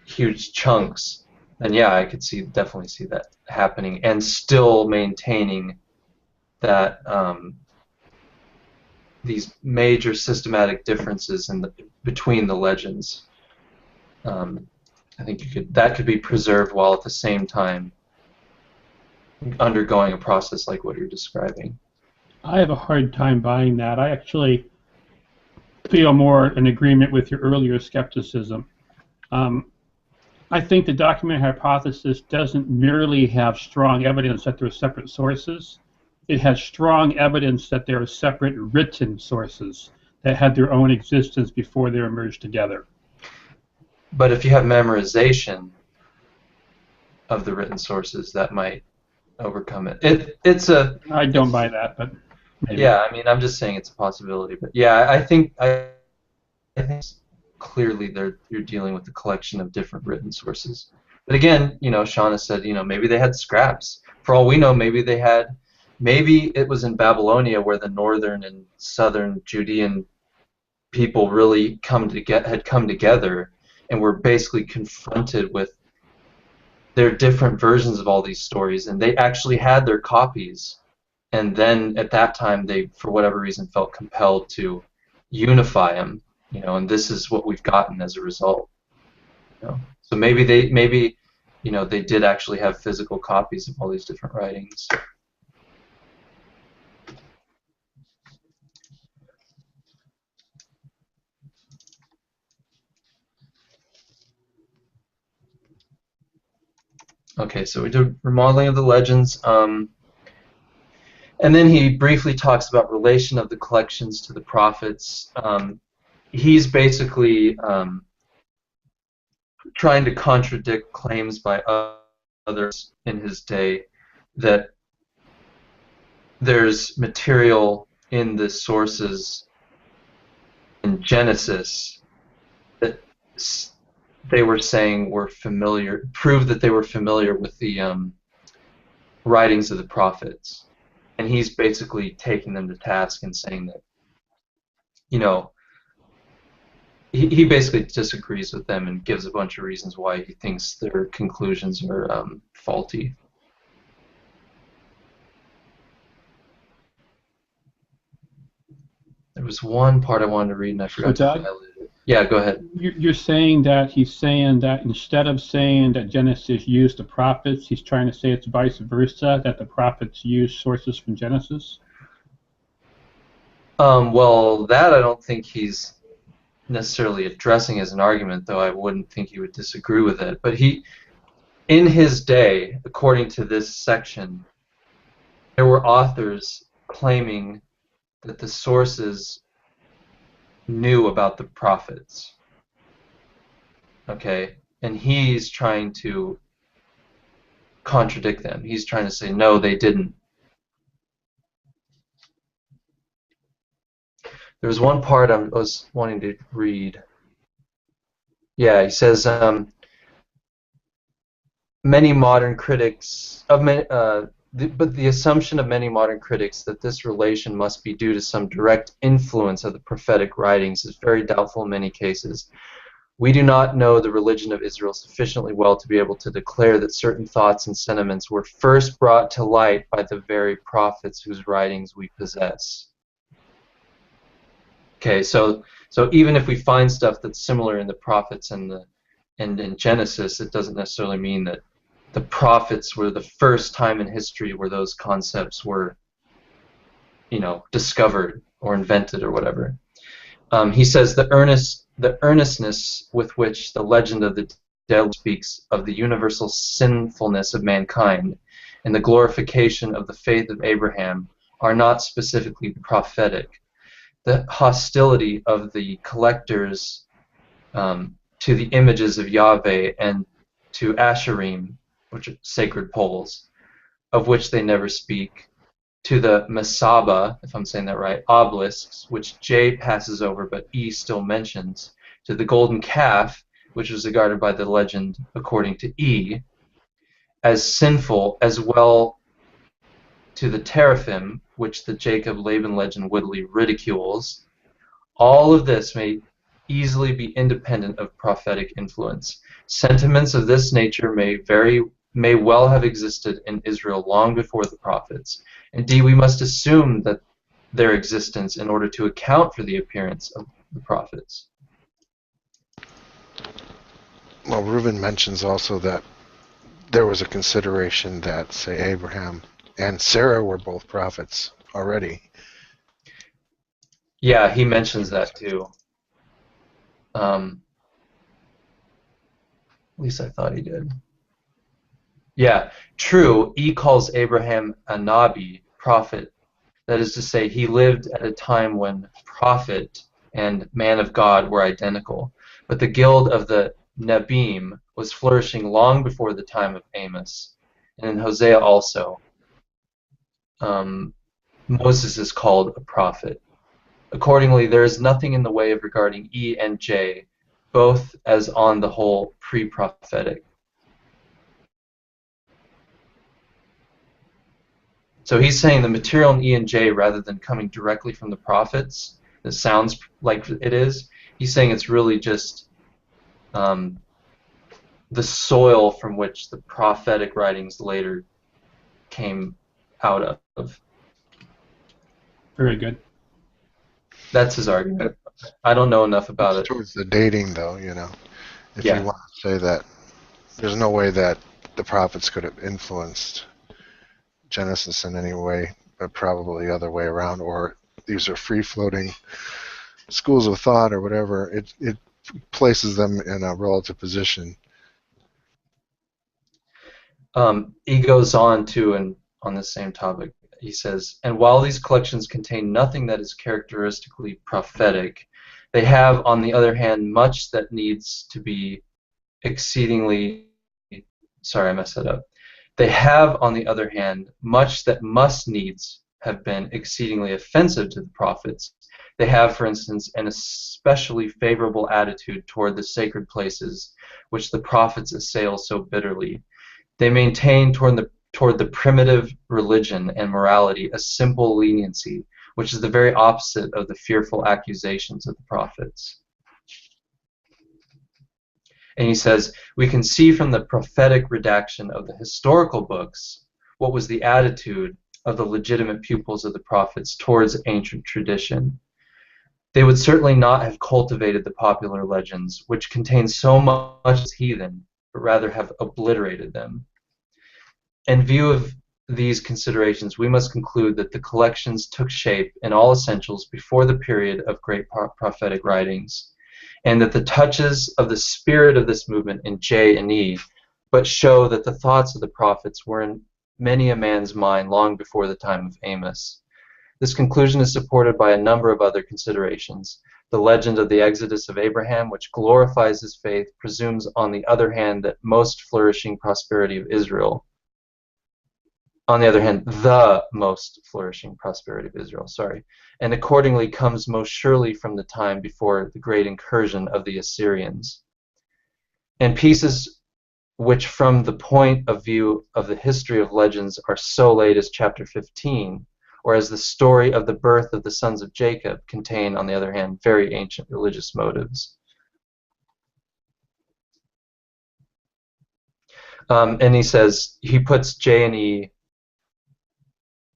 huge chunks, then yeah, I could definitely see that happening, and still maintaining that these major systematic differences between the legends. I think that could be preserved while at the same time undergoing a process like what you're describing. I have a hard time buying that. I actually feel more in agreement with your earlier skepticism. I think the document hypothesis doesn't merely have strong evidence that there are separate sources. It has strong evidence that there are separate written sources that had their own existence before they were merged together. But if you have memorization of the written sources, that might overcome it. I don't buy that, but maybe. Yeah, I mean, I'm just saying it's a possibility. But yeah, I think clearly you're dealing with a collection of different written sources. But again, Shauna said, maybe they had scraps. For all we know, maybe it was in Babylonia where the northern and southern Judean people really had come together, and we're basically confronted with their different versions of all these stories, and they actually had their copies, and then at that time they, for whatever reason, felt compelled to unify them, and this is what we've gotten as a result. So maybe they did actually have physical copies of all these different writings. Okay, so we did remodeling of the legends, and then he briefly talks about relation of the collections to the prophets. He's basically trying to contradict claims by others in his day that there's material in the sources in Genesis that they were saying were familiar, proved that they were familiar with the writings of the prophets. And he's basically taking them to task and saying that, he basically disagrees with them and gives a bunch of reasons why he thinks their conclusions are faulty. There was one part I wanted to read and I forgot to highlight it. Yeah, go ahead. You're saying that he's saying that instead of saying that Genesis used the prophets, he's trying to say it's vice versa, that the prophets use sources from Genesis? Well, that I don't think he's necessarily addressing as an argument, though I wouldn't think he would disagree with it. But in his day, according to this section, there were authors claiming that the sources knew about the prophets. Okay? And he's trying to contradict them. He's trying to say, no, they didn't. There was one part I was wanting to read. Yeah, he says, many modern critics but the assumption of many modern critics that this relation must be due to some direct influence of the prophetic writings is very doubtful in many cases. We do not know the religion of Israel sufficiently well to be able to declare that certain thoughts and sentiments were first brought to light by the very prophets whose writings we possess. Okay, so even if we find stuff that's similar in the prophets and in Genesis, it doesn't necessarily mean that the prophets were the first time in history where those concepts were, discovered or invented or whatever. He says the earnestness with which the legend of the dead speaks of the universal sinfulness of mankind and the glorification of the faith of Abraham are not specifically prophetic. The hostility of the collectors to the images of Yahweh and to Asherim, which are sacred poles, of which they never speak, to the Masaba, if I'm saying that right, obelisks, which J passes over but E still mentions, to the golden calf, which was regarded by the legend according to E as sinful, as well to the teraphim, which the Jacob-Laban legend wittily ridicules. All of this may easily be independent of prophetic influence. Sentiments of this nature may well have existed in Israel long before the prophets. Indeed, we must assume that their existence in order to account for the appearance of the prophets. Well, Reuven mentions also that there was a consideration that, say, Abraham and Sarah were both prophets already. Yeah, he mentions that too. At least I thought he did. Yeah, true. E calls Abraham a Nabi, prophet. That is to say, he lived at a time when prophet and man of God were identical. But the guild of the Nabim was flourishing long before the time of Amos. And in Hosea also, Moses is called a prophet. Accordingly, there is nothing in the way of regarding E and J, both as on the whole pre-prophetic. So he's saying the material in E and J, rather than coming directly from the prophets, that sounds like it is, he's saying it's really just the soil from which the prophetic writings later came out of. Very good. That's his argument. I don't know enough about It's it. towards the dating, though, you know. If Yeah. you want to say that, there's no way that the prophets could have influenced Genesis in any way, but probably the other way around, or these are free-floating schools of thought or whatever. It places them in a relative position. He goes on to, and on the same topic, he says, and while these collections contain nothing that is characteristically prophetic, they have, on the other hand, much that needs to be exceedingly, sorry, I messed that up. They have, on the other hand, much that must needs have been exceedingly offensive to the prophets. They have, for instance, an especially favorable attitude toward the sacred places which the prophets assail so bitterly. They maintain toward the primitive religion and morality a simple leniency, which is the very opposite of the fearful accusations of the prophets. And he says, we can see from the prophetic redaction of the historical books what was the attitude of the legitimate pupils of the prophets towards ancient tradition. They would certainly not have cultivated the popular legends, which contain so much as heathen, but rather have obliterated them. In view of these considerations, we must conclude that the collections took shape in all essentials before the period of great prophetic writings, and that the touches of the spirit of this movement in J and E but show that the thoughts of the prophets were in many a man's mind long before the time of Amos. This conclusion is supported by a number of other considerations. The legend of the Exodus of Abraham, which glorifies his faith, presumes on the other hand that most flourishing prosperity of Israel. On the other hand, the most flourishing prosperity of Israel, and accordingly comes most surely from the time before the great incursion of the Assyrians. And pieces which from the point of view of the history of legends are so late as chapter 15, or as the story of the birth of the sons of Jacob, contain, on the other hand, very ancient religious motives. And he says, he puts J and E,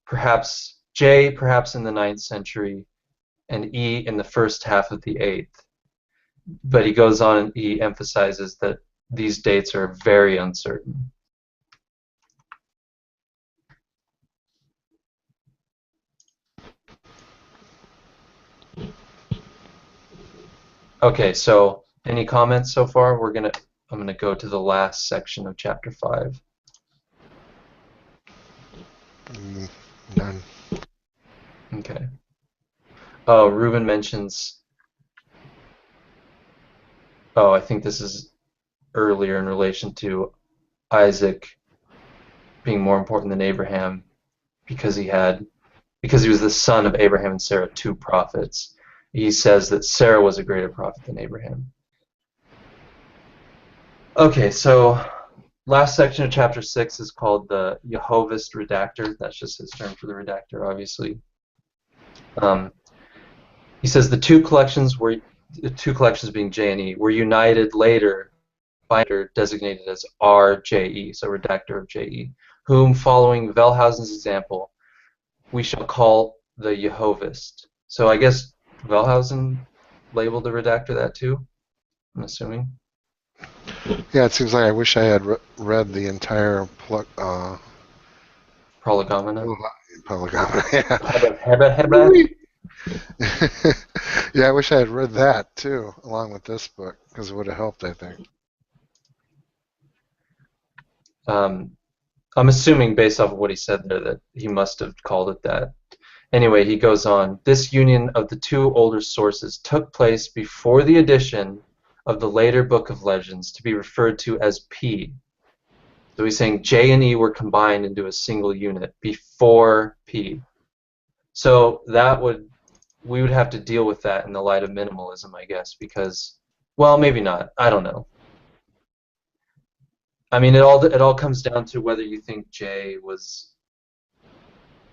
perhaps J perhaps in the 9th century, and E in the first half of the 8th. But he goes on and he emphasizes that these dates are very uncertain. Okay, so any comments so far? I'm gonna go to the last section of chapter 5. None. Okay. Oh, Reuven mentions. Oh, I think this is earlier in relation to Isaac being more important than Abraham because he was the son of Abraham and Sarah, 2 prophets. He says that Sarah was a greater prophet than Abraham. Okay, so last section of chapter 6 is called the Jehovahist redactor. That's just his term for the redactor, obviously. He says the two collections being J and E were united later by designated as RJE, so redactor of JE, whom, following Wellhausen's example, we shall call the Jehovahist. So I guess Wellhausen labeled the redactor that too, I'm assuming. Yeah, it seems like I wish I had read the entire Prolegomena. Prolegomena. Yeah, I wish I had read that too, along with this book, because it would have helped, I think. I'm assuming, based off of what he said there, that he must have called it that. Anyway, he goes on. This union of the two older sources took place before the addition of the later Book of Legends, to be referred to as P. So he's saying J and E were combined into a single unit before P. So we would have to deal with that in the light of minimalism, I guess, because, well, maybe not. I don't know. I mean, it all comes down to whether you think J was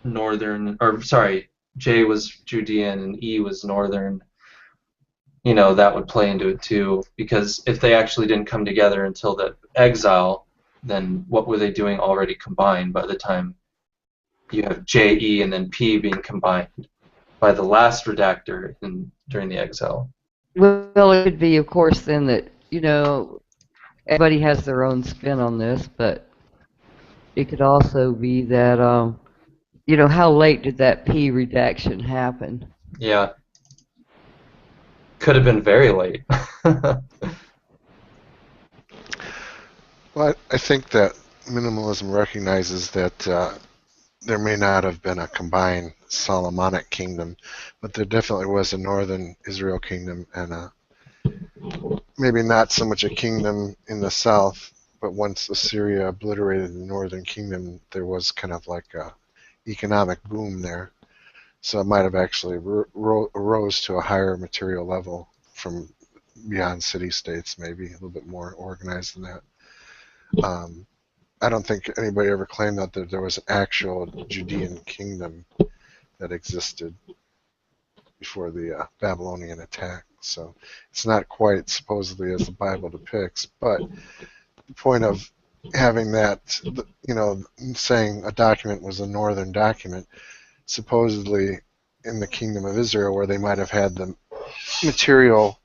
northern, or sorry, J was Judean and E was northern. that would play into it too, because if they actually didn't come together until the exile, then what were they doing already combined by the time you have J, E, and then P being combined by the last redactor during the exile? Well, it could be, of course, then that, everybody has their own spin on this, but it could also be that, how late did that P redaction happen? Yeah. Could have been very late. Well, I think that minimalism recognizes that there may not have been a combined Solomonic kingdom, but there definitely was a northern Israel kingdom and maybe not so much a kingdom in the south, but once Assyria obliterated the northern kingdom, there was kind of like a economic boom there. So it might have actually rose to a higher material level from beyond city-states, maybe a little bit more organized than that. I don't think anybody ever claimed that there was an actual Judean kingdom that existed before the Babylonian attack. So it's not quite supposedly as the Bible depicts, but the point of having that, saying a document was a northern document, supposedly in the kingdom of Israel, where they might have had the material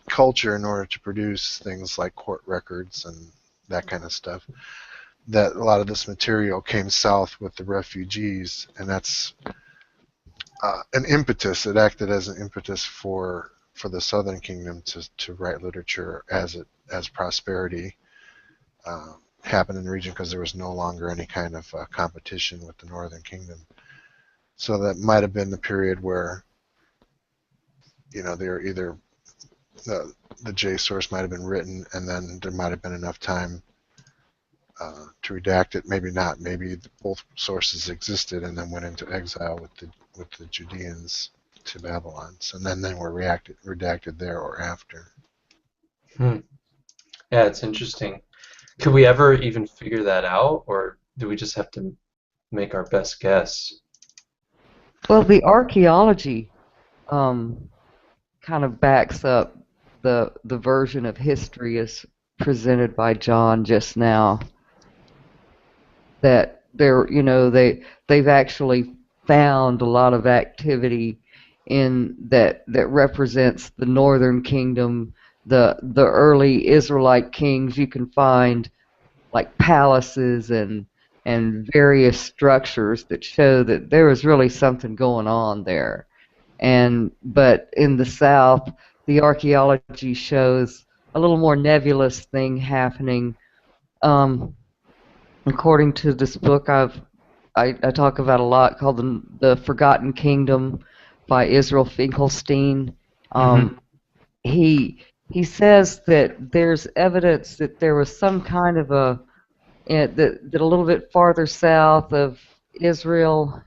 culture in order to produce things like court records and that kind of stuff, that a lot of this material came south with the refugees, and that's an impetus. It acted as an impetus for the southern kingdom to write literature as prosperity happened in the region, because there was no longer any kind of competition with the northern kingdom. So that might have been the period where they were either the J source might have been written, and then there might have been enough time to redact it. Maybe not. Maybe both sources existed and then went into exile with the Judeans to Babylon. So then they were redacted there or after. Yeah, it's interesting. Could we ever even figure that out, or do we just have to make our best guess? Well, the archaeology kind of backs up the version of history as presented by John just now. That they've actually found a lot of activity in that represents the northern kingdom, the early Israelite kings. You can find like palaces and various structures that show that there was really something going on there. But in the south, the archaeology shows a little more nebulous thing happening. According to this book I talk about a lot, called the Forgotten Kingdom by Israel Finkelstein. He says that there's evidence that there was some kind of that a little bit farther south of Israel,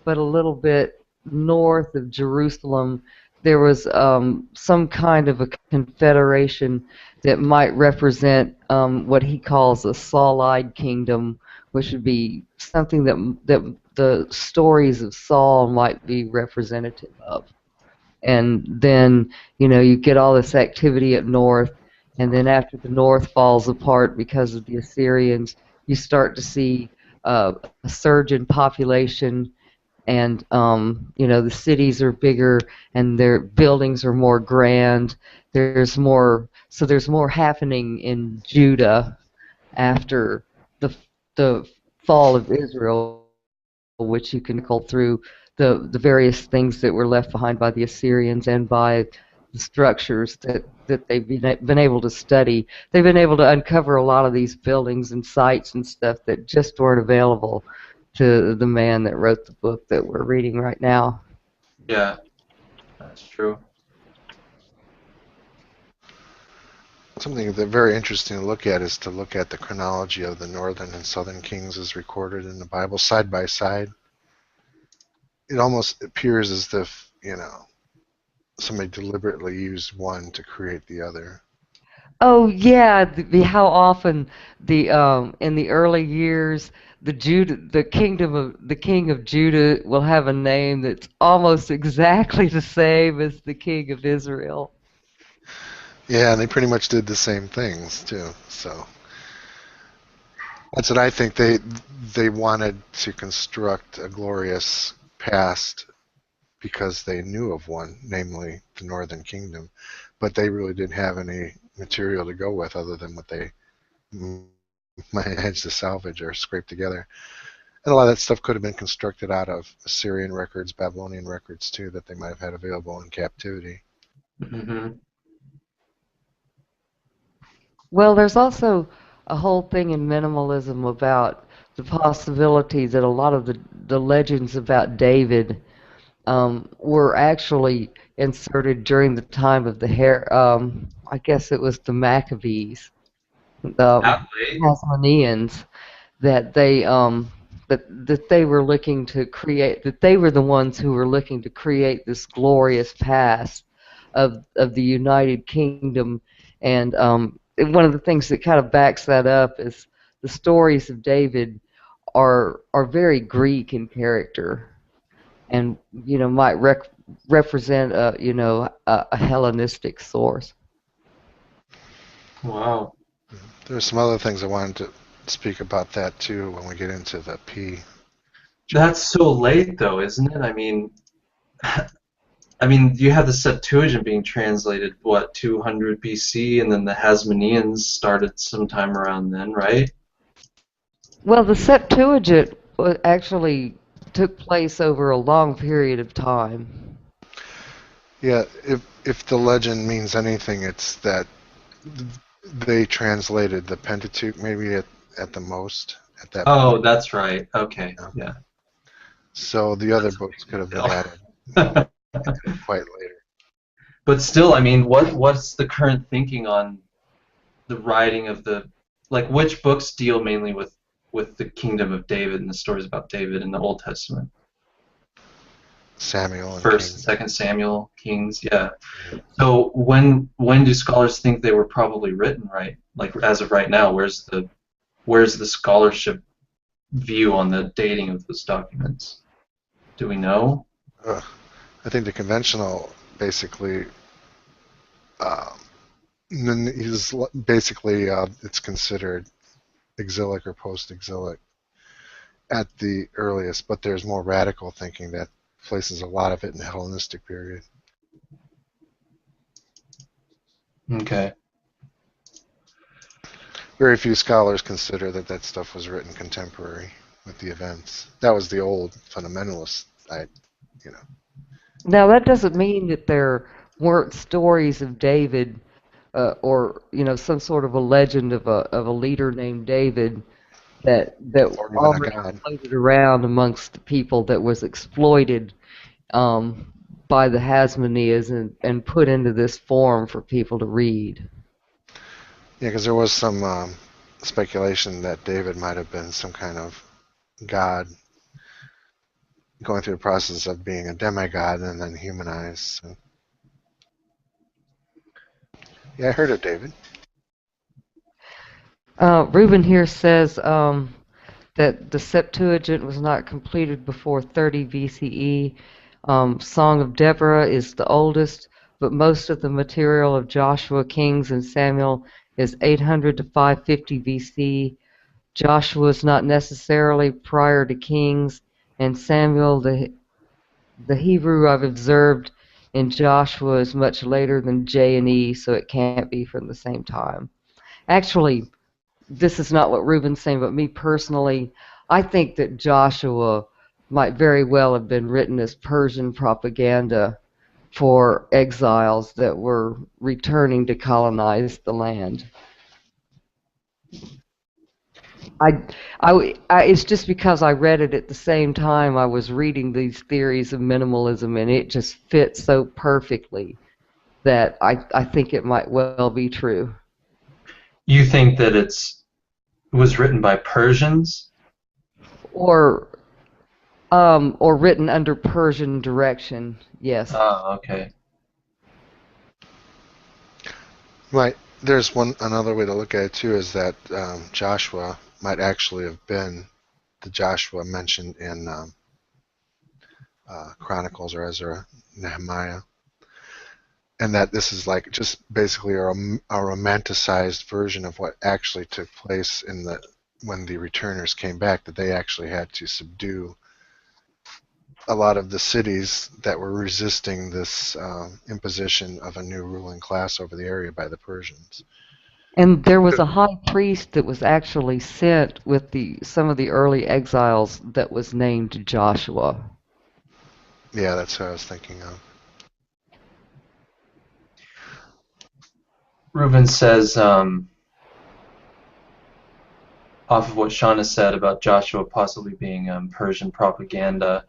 but a little bit north of Jerusalem, there was some kind of a confederation that might represent what he calls a Saulide kingdom, which would be something that the stories of Saul might be representative of. And then, you get all this activity at north, and then after the north falls apart because of the Assyrians, you start to see a surge in population, and the cities are bigger and their buildings are more grand. There's more happening in Judah after the fall of Israel, which you can call through the various things that were left behind by the Assyrians and by the structures that they've been able to study. They've been able to uncover a lot of these buildings and sites and stuff that just weren't available to the man that wrote the book that we're reading right now. Yeah, that's true. Something that's very interesting to look at is to look at the chronology of the northern and southern kings as recorded in the Bible side by side. It almost appears as if, somebody deliberately used one to create the other. Oh yeah, how often in the early years the king of Judah will have a name that's almost exactly the same as the king of Israel. Yeah, and they pretty much did the same things too. So that's what I think. They wanted to construct a glorious past because they knew of one, namely the Northern Kingdom, but they really didn't have any material to go with other than what they managed to salvage or scrape together. And a lot of that stuff could have been constructed out of Assyrian records, Babylonian records too, that they might have had available in captivity. Mm-hmm. Well, there's also a whole thing in minimalism about the possibility that a lot of the legends about David were actually inserted during the time of I guess it was the Maccabees, the That way. Hasmoneans, that they were looking to create, that they were the ones who were looking to create this glorious past of the United Kingdom. And one of the things that kind of backs that up is the stories of David are very Greek in character, and might represent a Hellenistic source. Wow. There's some other things I wanted to speak about that too when we get into the P. That's so late, though, isn't it? I mean, you have the Septuagint being translated, what, 200 BC, and then the Hasmoneans started sometime around then, right? Well, the Septuagint actually took place over a long period of time. Yeah, if the legend means anything, it's that they translated the Pentateuch maybe at the most at that Oh, point. that's right. Okay, yeah. So the other books could have been added quite later. But still, I mean, what's the current thinking on the writing of which books deal mainly with the kingdom of David and the stories about David in the Old Testament? Samuel and First and Kings. Second Samuel, Kings, yeah. So when do scholars think they were probably written, right? Like as of right now, where's the scholarship view on the dating of those documents? Do we know? I think the conventional basically is basically it's considered exilic or post-exilic at the earliest, but there's more radical thinking that places a lot of it in the Hellenistic period. Okay. Very few scholars consider that stuff was written contemporary with the events. That was the old fundamentalist side, Now, that doesn't mean that there weren't stories of David, or some sort of a legend of a leader named David that or even a already god. floated around amongst the people that was exploited by the Hasmoneans and put into this form for people to read. Yeah, because there was some speculation that David might have been some kind of god going through the process of being a demigod and then humanized. So. Yeah, I heard of David. Reuven here says that the Septuagint was not completed before 30 BCE. Song of Deborah is the oldest, but most of the material of Joshua, Kings, and Samuel is 800 to 550 BC. Joshua is not necessarily prior to Kings, and Samuel, the Hebrew I've observed in Joshua is much later than J and E, so it can't be from the same time. Actually, this is not what Reuben's saying, but me personally, I think that Joshua might very well have been written as Persian propaganda for exiles that were returning to colonize the land. It's just because I read it at the same time I was reading these theories of minimalism, and it just fits so perfectly that I think it might well be true. You think that it was written by Persians? Or written under Persian direction, yes. Oh, okay. Right. There's another way to look at it too is that Joshua might actually have been the Joshua mentioned in Chronicles or Ezra, Nehemiah, and that this is like just basically a romanticized version of what actually took place when the returners came back, that they actually had to subdue a lot of the cities that were resisting this imposition of a new ruling class over the area by the Persians. And there was a high priest that was actually sent with some of the early exiles that was named Joshua. Yeah, that's what I was thinking of. Reuven says, off of what Shauna said about Joshua possibly being Persian propaganda,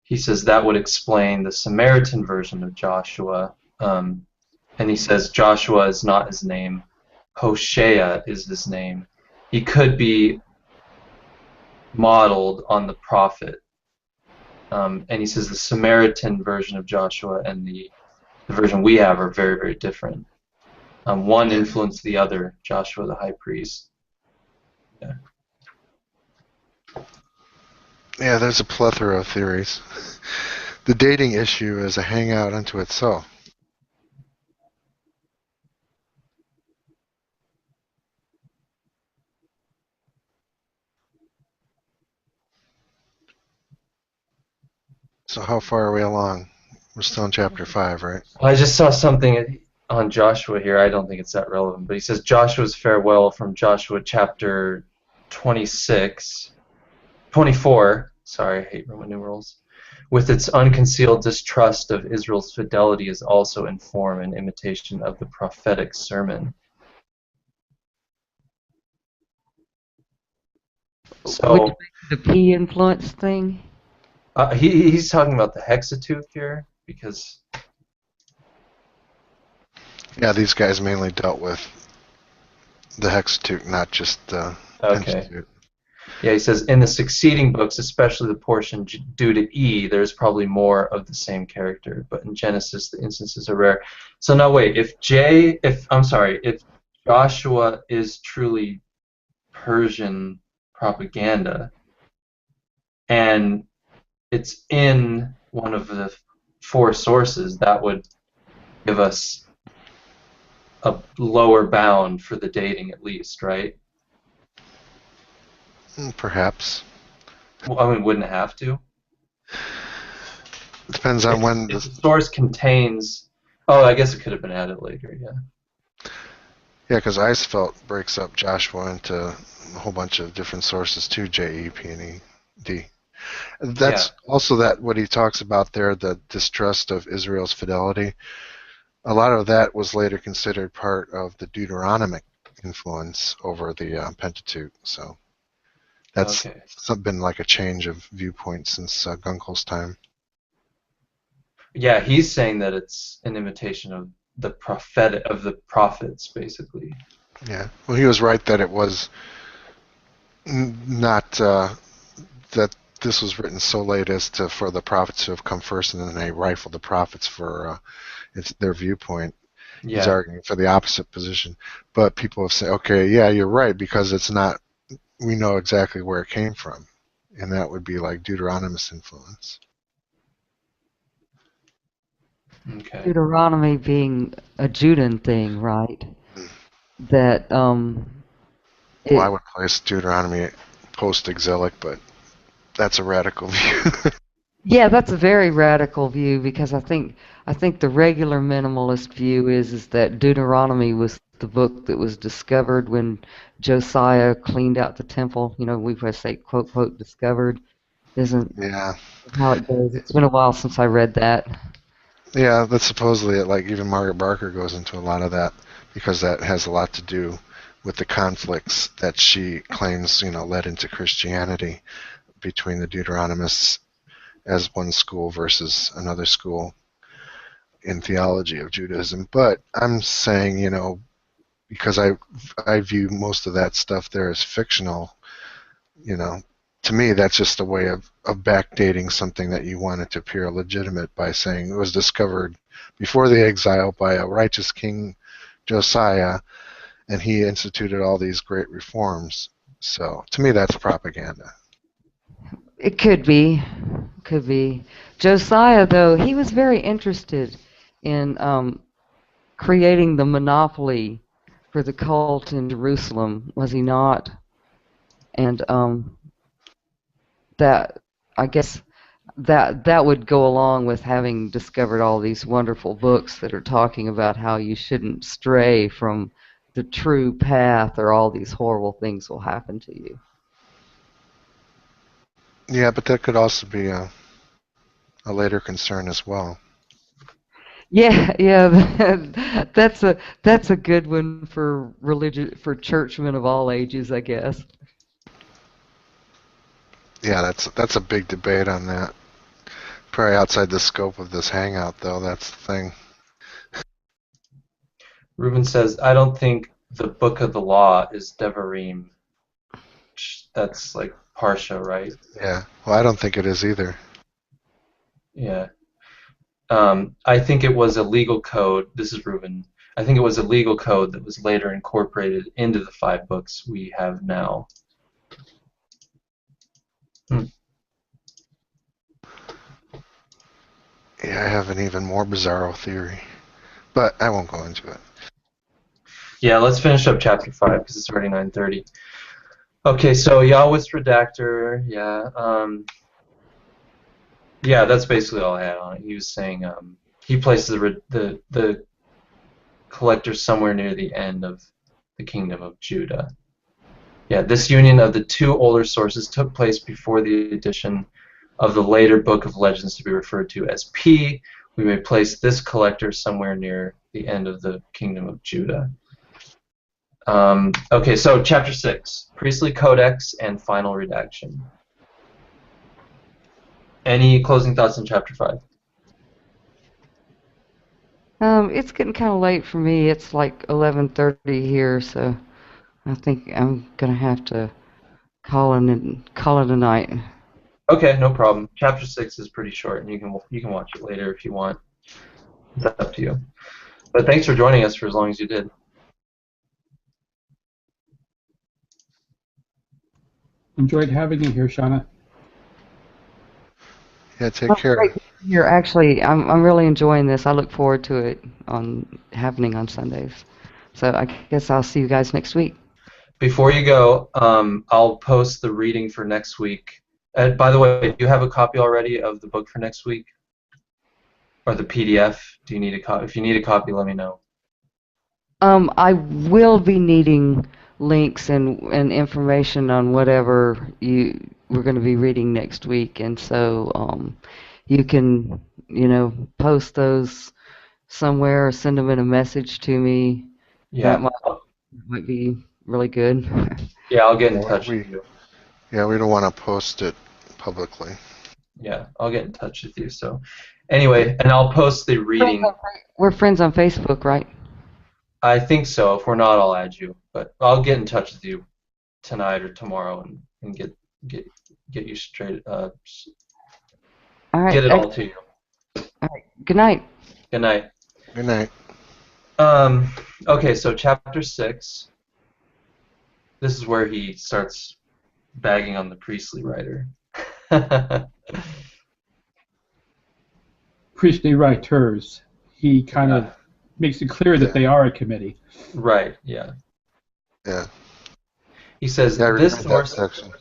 he says that would explain the Samaritan version of Joshua. And he says Joshua is not his name. Hoshea is his name. He could be modeled on the prophet. And he says the Samaritan version of Joshua and the version we have are very, very different. One influenced the other, Joshua the high priest. Yeah. Yeah, there's a plethora of theories. The dating issue is a hangout unto itself. So how far are we along? We're still in chapter 5, right? Well, I just saw something on Joshua here. I don't think it's that relevant, but he says Joshua's farewell from Joshua chapter 24. Sorry, I hate Roman numerals. With its unconcealed distrust of Israel's fidelity is also in form and imitation of the prophetic sermon. So the P influence thing? He's talking about the Hexateuch here, because yeah, these guys mainly dealt with the Hexateuch, not just the Pentateuch. Yeah, he says in the succeeding books, especially the portion due to E, there's probably more of the same character, but in Genesis the instances are rare. So now wait, if Joshua is truly Persian propaganda, and it's in one of the 4 sources, that would give us a lower bound for the dating, at least, right? Perhaps. Well, I mean, wouldn't it have to? Depends on when the source contains. Oh, I guess it could have been added later. Yeah. Yeah, because Eisfeld breaks up Joshua into a whole bunch of different sources too, J, E, P, and E, D. That's also what he talks about there, the distrust of Israel's fidelity. A lot of that was later considered part of the Deuteronomic influence over the Pentateuch. So that's been like a change of viewpoint since Gunkel's time. Yeah, he's saying that it's an imitation of the prophets, basically. Yeah, well, he was right that it was not that this was written so late as for the prophets to have come first, and then they rifled the prophets for their viewpoint. Yeah. He's arguing for the opposite position, but people have said, okay, yeah, you're right, because it's not. We know exactly where it came from, and that would be like Deuteronomist influence. Okay. Deuteronomy being a Judean thing, right? That well, I would place Deuteronomy post-exilic, but that's a radical view. Yeah, that's a very radical view, because I think the regular minimalist view is that Deuteronomy was the book that was discovered when Josiah cleaned out the temple. You know, we would say quote quote discovered. Isn't how it goes. It's been a while since I read that. Yeah, that's supposedly it. Like even Margaret Barker goes into a lot of that, because that has a lot to do with the conflicts that she claims, led into Christianity between the Deuteronomists as one school versus another school in theology of Judaism. But I'm saying, because I view most of that stuff there as fictional, to me that's just a way of backdating something that you wanted to appear legitimate by saying it was discovered before the exile by a righteous king Josiah, and he instituted all these great reforms. So to me that's propaganda. It could be. Could be. Josiah, though, he was very interested in creating the monopoly for the cult in Jerusalem, was he not? And that, I guess, that would go along with having discovered all these wonderful books that are talking about how you shouldn't stray from the true path, or all these horrible things will happen to you. Yeah, but that could also be a later concern as well. Yeah, that's a good one for for churchmen of all ages, I guess. Yeah, that's a big debate on that. Probably outside the scope of this hangout, though. That's the thing. Reuven says, I don't think the book of the law is Devarim. That's like Parsha, right? Yeah. Well, I don't think it is either. Yeah. I think it was a legal code. This is Reuven. I think it was a legal code that was later incorporated into the 5 books we have now. Yeah, I have an even more bizarro theory, but I won't go into it. Yeah, let's finish up chapter 5 because it's already 9:30. Okay, so Yahweh's redactor, yeah, that's basically all I had on it. He was saying he places the collector somewhere near the end of the kingdom of Judah. Yeah, this union of the 2 older sources took place before the addition of the later book of legends to be referred to as P. We may place this collector somewhere near the end of the kingdom of Judah. Okay, so chapter 6, priestly codex and final redaction. Any closing thoughts on chapter 5? It's getting kind of late for me. It's like 11:30 here, so I think I'm gonna have to call it a night. Okay, no problem. Chapter 6 is pretty short, and you can watch it later if you want. It's up to you. But thanks for joining us for as long as you did. Enjoyed having you here, Shauna. Yeah, take care. Great. Here, actually, I'm really enjoying this. I look forward to it happening on Sundays. So I guess I'll see you guys next week. Before you go, I'll post the reading for next week. By the way, do you have a copy already of the book for next week? Or the PDF? Do you need a copy? If you need a copy, let me know. I will be needing links and information on whatever we're going to be reading next week, and so you can post those somewhere or send them in a message to me. Yeah. That might be really good. Yeah, I'll get in touch with you. Yeah, we don't want to post it publicly. Yeah, I'll get in touch with you. So, anyway, and I'll post the reading. We're friends on Facebook, right? I think so. If we're not, I'll add you. But I'll get in touch with you tonight or tomorrow and get you straight. All right. Get it all to you. All right. Good night. Good night. Good night. Okay, so chapter 6. This is where he starts bagging on the priestly writer. Priestly writers. He kind of makes it clear that they are a committee. Right, yeah. Yeah. He says, Yeah, this source... section.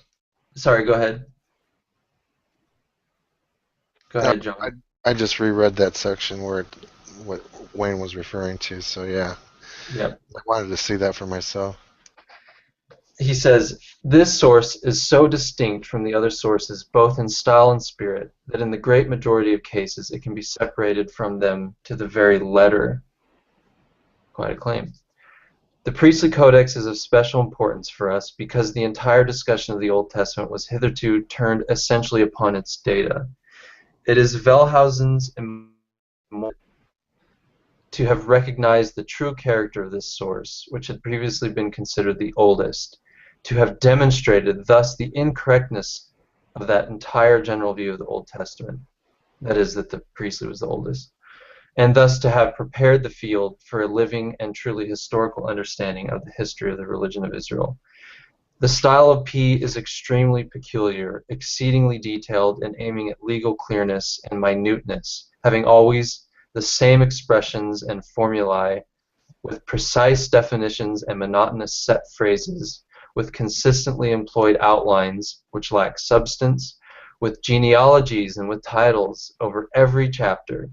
Sorry, go ahead. Go ahead, John. I just reread that section what Wayne was referring to, so yeah. Yep. I wanted to see that for myself. He says, this source is so distinct from the other sources, both in style and spirit, that in the great majority of cases it can be separated from them to the very letter. Quite a claim. The priestly codex is of special importance for us because the entire discussion of the Old Testament was hitherto turned essentially upon its data. It is Wellhausen's to have recognized the true character of this source, which had previously been considered the oldest, to have demonstrated thus the incorrectness of that entire general view of the Old Testament, that is, that the priestly was the oldest, and thus to have prepared the field for a living and truly historical understanding of the history of the religion of Israel. The style of P is extremely peculiar, exceedingly detailed, and aiming at legal clearness and minuteness, having always the same expressions and formulae, with precise definitions and monotonous set phrases, with consistently employed outlines which lack substance, with genealogies and with titles over every chapter.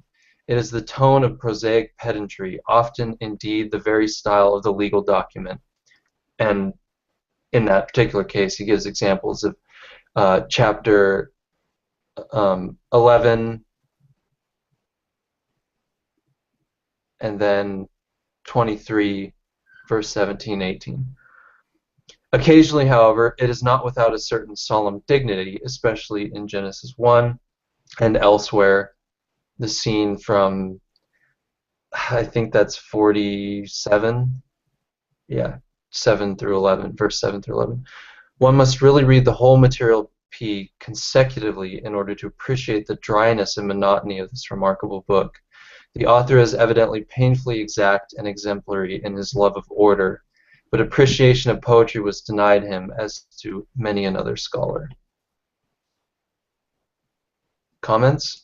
It is the tone of prosaic pedantry, often indeed the very style of the legal document. And in that particular case, he gives examples of chapter 11 and then 23, verse 17, 18. Occasionally, however, it is not without a certain solemn dignity, especially in Genesis 1 and elsewhere. The scene from, I think that's 47, yeah, 7 through 11, verse 7 through 11. One must really read the whole material P consecutively in order to appreciate the dryness and monotony of this remarkable book. The author is evidently painfully exact and exemplary in his love of order, but appreciation of poetry was denied him, as to many another scholar. Comments?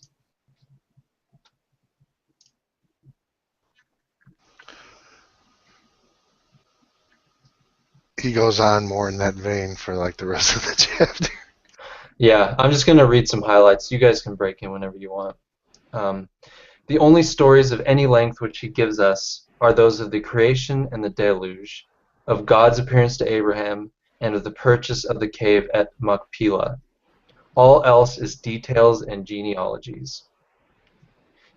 He goes on more in that vein for like the rest of the chapter. Yeah, I'm just going to read some highlights. You guys can break in whenever you want. The only stories of any length which he gives us are those of the creation and the deluge, of God's appearance to Abraham, and of the purchase of the cave at Machpelah. All else is details and genealogies.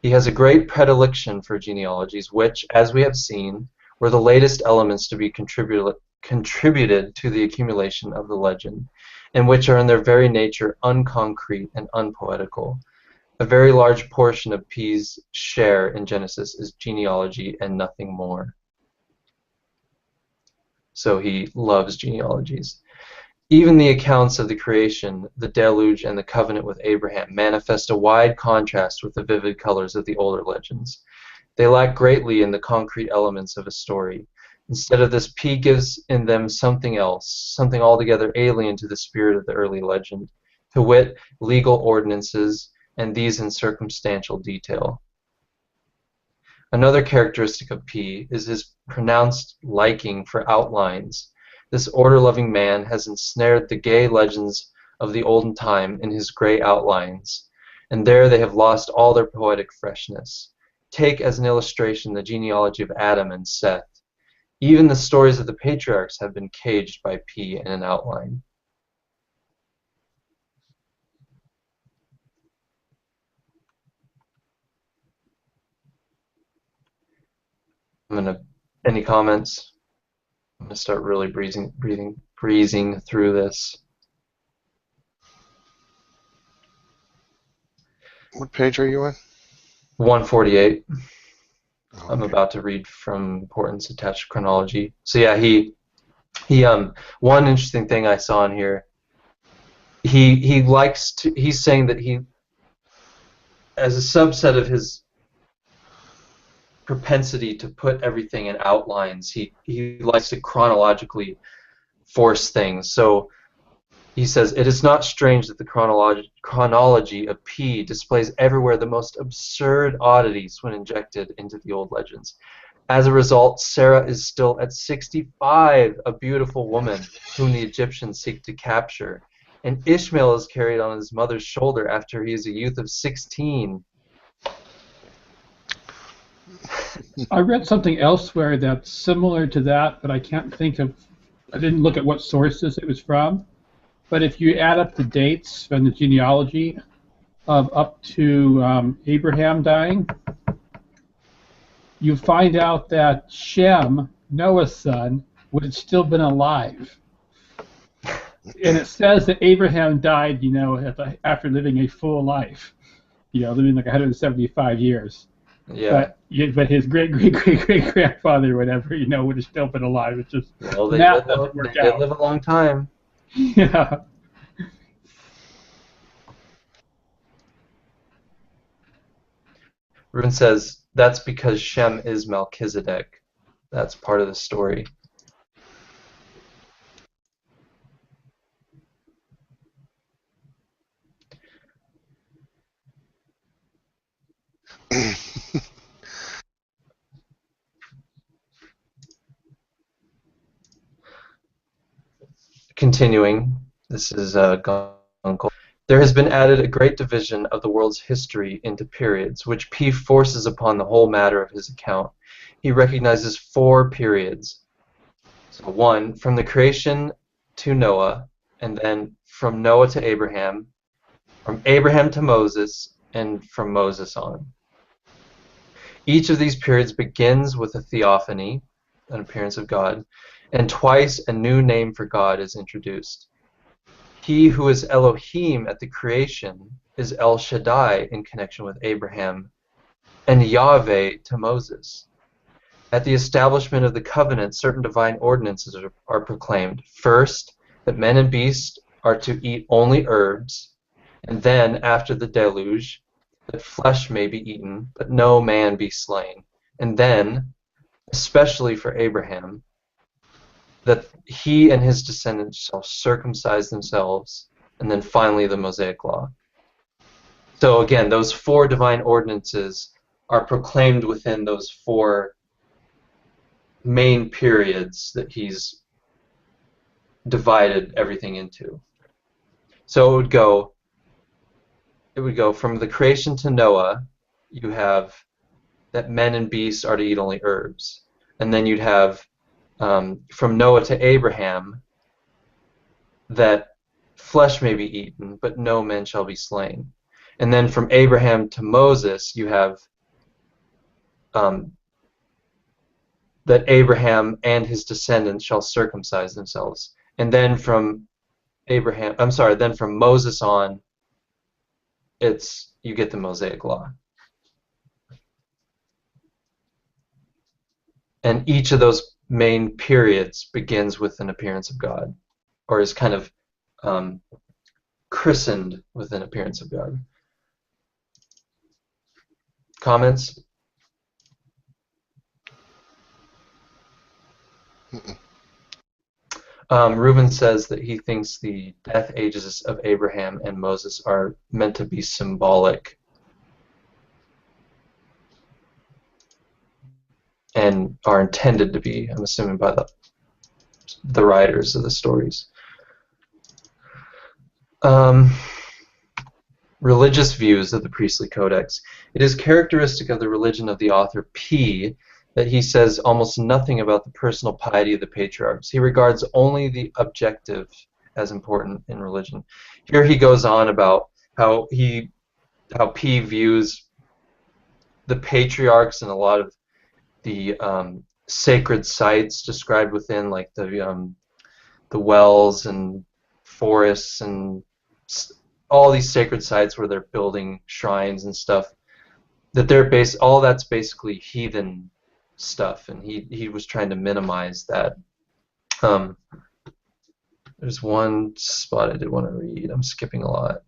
He has a great predilection for genealogies, which, as we have seen, were the latest elements to be contributed to the accumulation of the legend, and which are in their very nature unconcrete and unpoetical. A very large portion of P's share in Genesis is genealogy and nothing more. So he loves genealogies. Even the accounts of the creation, the deluge, and the covenant with Abraham manifest a wide contrast with the vivid colors of the older legends. They lack greatly in the concrete elements of a story. Instead of this, P gives in them something else, something altogether alien to the spirit of the early legend, to wit, legal ordinances, and these in circumstantial detail. Another characteristic of P is his pronounced liking for outlines. This order-loving man has ensnared the gay legends of the olden time in his gray outlines, and there they have lost all their poetic freshness. Take as an illustration the genealogy of Adam and Seth. Even the stories of the patriarchs have been caged by P in an outline. Any comments? I'm gonna start really breezing through this. What page are you on? 148. Oh, I'm okay. about to read from Importance Attached Chronology. So yeah, he one interesting thing I saw in here. He likes to. He's saying that he, as a subset of his propensity to put everything in outlines, he likes to chronologically force things. So he says, it is not strange that the chronology of P displays everywhere the most absurd oddities when injected into the old legends. As a result, Sarah is still at 65, a beautiful woman whom the Egyptians seek to capture. And Ishmael is carried on his mother's shoulder after he is a youth of 16. I read something elsewhere that's similar to that, but I can't think of. I didn't look at what sources it was from. But if you add up the dates from the genealogy of up to Abraham dying, you find out that Shem, Noah's son, would have still been alive. And it says that Abraham died, after living a full life, living like 175 years. Yeah. But his great-great-great-great-grandfather, whatever, would have still been alive. It's just Well, they that did doesn't work live, out. they live a long time. Yeah. Reuven says that's because Shem is Melchizedek. That's part of the story. Continuing, this is Gunkel. There has been added a great division of the world's history into periods, which P forces upon the whole matter of his account. He recognizes 4 periods. So 1, from the creation to Noah, and then from Noah to Abraham, from Abraham to Moses, and from Moses on. Each of these periods begins with a theophany, an appearance of God, and twice a new name for God is introduced. He who is Elohim at the creation is El Shaddai in connection with Abraham, and Yahweh to Moses. At the establishment of the covenant, certain divine ordinances are proclaimed. First, that men and beasts are to eat only herbs, and then, after the deluge, that flesh may be eaten, but no man be slain. And then, especially for Abraham, that he and his descendants shall circumcise themselves, and then finally the Mosaic law. So again, those 4 divine ordinances are proclaimed within those 4 main periods that he's divided everything into. So it would go from the creation to Noah, you have that men and beasts are to eat only herbs. And then you'd have from Noah to Abraham that flesh may be eaten, but no man shall be slain. And then from Abraham to Moses, you have that Abraham and his descendants shall circumcise themselves. And then from from Moses on, you get the Mosaic law. And each of those main periods begins with an appearance of God, or is kind of christened with an appearance of God. Comments? Reuven says that he thinks the death ages of Abraham and Moses are meant to be symbolic and are intended to be, I'm assuming, by the writers of the stories. Religious views of the priestly codex. It is characteristic of the religion of the author P that he says almost nothing about the personal piety of the patriarchs. He regards only the objective as important in religion. Here he goes on about how P views the patriarchs and a lot of the sacred sites described within, like the wells and forests and all these sacred sites where they're building shrines and stuff, that all that's basically heathen stuff, and he was trying to minimize that. There's one spot I did want to read. I'm skipping a lot.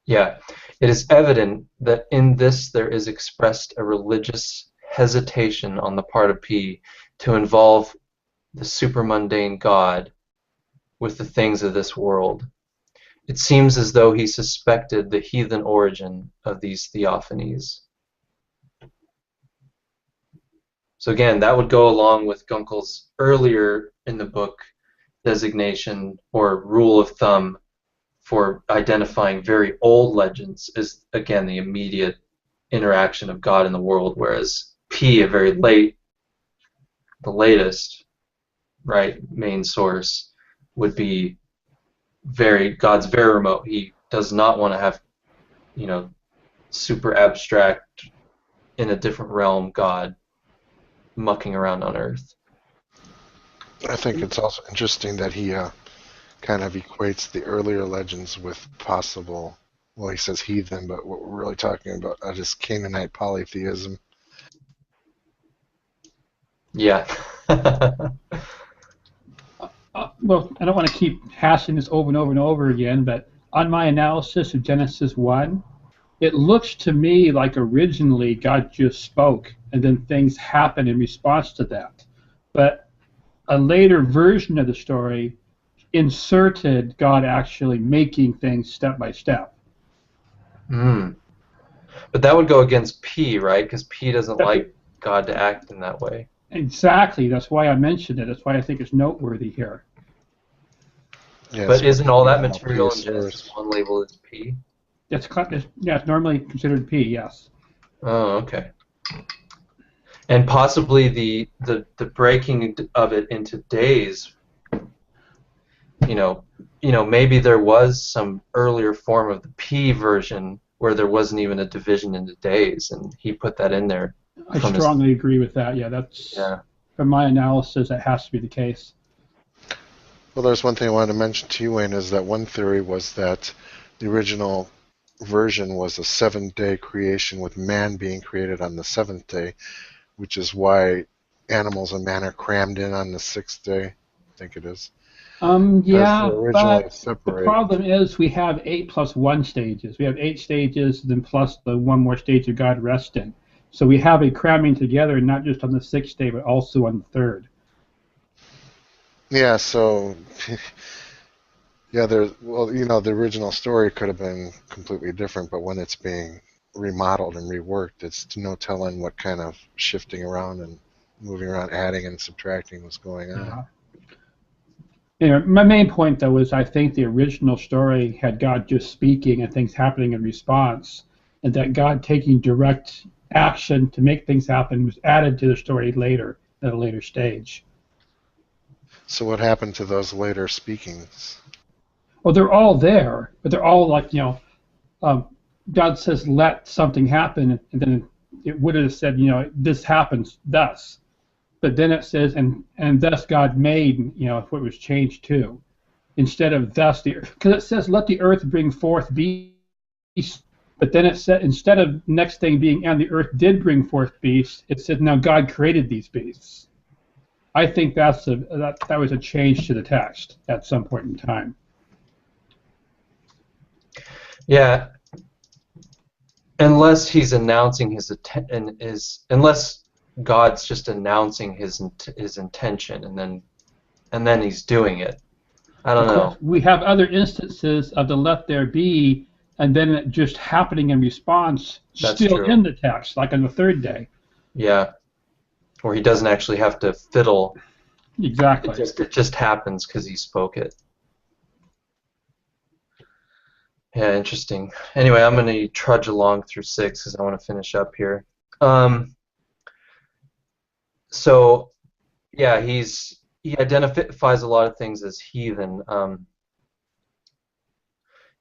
Yeah, it is evident that in this there is expressed a religious hesitation on the part of P to involve the supermundane God with the things of this world. It seems as though he suspected the heathen origin of these theophanies. So again, that would go along with Gunkel's earlier in the book designation or rule of thumb for identifying very old legends is, again, the immediate interaction of God in the world, whereas P, the latest, right, main source, would be God's very remote. He does not want to have, super abstract, in a different realm God mucking around on Earth. I think it's also interesting that he kind of equates the earlier legends with possible, well, he says heathen, but what we're really talking about is Canaanite polytheism. Yeah. Well, I don't want to keep hashing this over and over and over again, but on my analysis of Genesis 1, it looks to me like originally God just spoke, and then things happen in response to that. but a later version of the story inserted God actually making things step by step. Mm. But that would go against P, right? Because P doesn't like God to act in that way. Exactly. That's why I mentioned it. That's why I think it's noteworthy here. Yeah, But so isn't all that P material is in Genesis 1 labeled as P? It's normally considered P, yes. Oh, okay. And possibly the breaking of it into days, maybe there was some earlier form of the P version where there wasn't even a division into days, and he put that in there. I strongly agree with that. Yeah, from my analysis, that has to be the case. Well, there's one thing I wanted to mention to you, Wayne, is that one theory was that the original version was a 7-day creation with man being created on the 7th day, which is why animals and man are crammed in on the 6th day. I think it is. Yeah, but separate. the problem is we have 8 plus 1 stages. We have 8 stages, then plus the one more stage of God resting. So we have a cramming together, not just on the 6th day, but also on the 3rd. Yeah, so yeah, the original story could have been completely different, but when it's being remodeled and reworked, it's no telling what kind of shifting around and moving around, adding and subtracting was going on. Yeah. Anyway, my main point, though, is I think the original story had God just speaking and things happening in response, and that God taking direct action to make things happen was added to the story later, at a later stage. So what happened to those later speakings? Well, they're all there, but they're all like, God says, let something happen, and then it would have said, this happens thus. But then it says, and thus God made, what was changed too. Instead of thus the earth, because it says, let the earth bring forth beasts. But then it said, instead of next thing being, and the earth did bring forth beasts, it said, now God created these beasts. I think that was a change to the text at some point in time. Yeah, unless he's announcing unless God's just announcing his intention and then he's doing it. I don't know. We have other instances of the let there be, and then it just happening in response. That's still true. In the text, like on the 3rd day. Yeah, where he doesn't actually have to fiddle. Exactly. It just happens because he spoke it. Yeah, interesting. Anyway, I'm going to trudge along through 6 because I want to finish up here. So, yeah, he identifies a lot of things as heathen.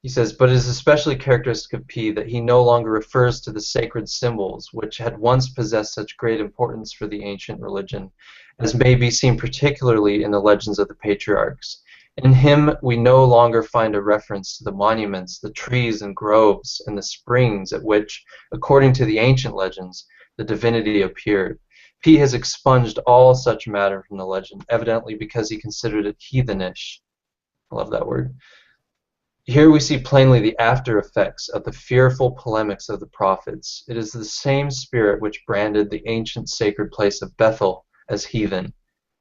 He says, but it is especially characteristic of P that he no longer refers to the sacred symbols, which had once possessed such great importance for the ancient religion, as may be seen particularly in the legends of the patriarchs. In him we no longer find a reference to the monuments, the trees and groves, and the springs at which, according to the ancient legends, the divinity appeared. P has expunged all such matter from the legend, evidently because he considered it heathenish. I love that word. Here we see plainly the after effects of the fearful polemics of the prophets. It is the same spirit which branded the ancient sacred place of Bethel as heathen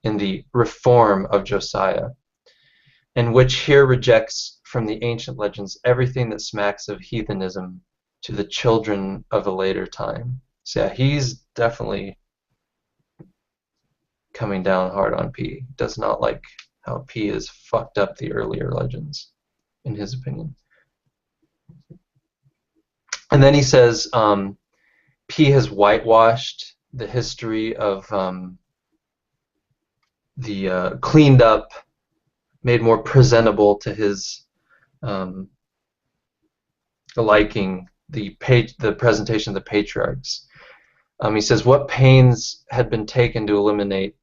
in the Reform of Josiah, and which here rejects from the ancient legends everything that smacks of heathenism to the children of a later time. So yeah, he's definitely coming down hard on P. Does not like how P has fucked up the earlier legends, in his opinion. And then he says P has whitewashed the history of the cleaned up, made more presentable to his liking the presentation of the patriarchs. He says what pains had been taken to eliminate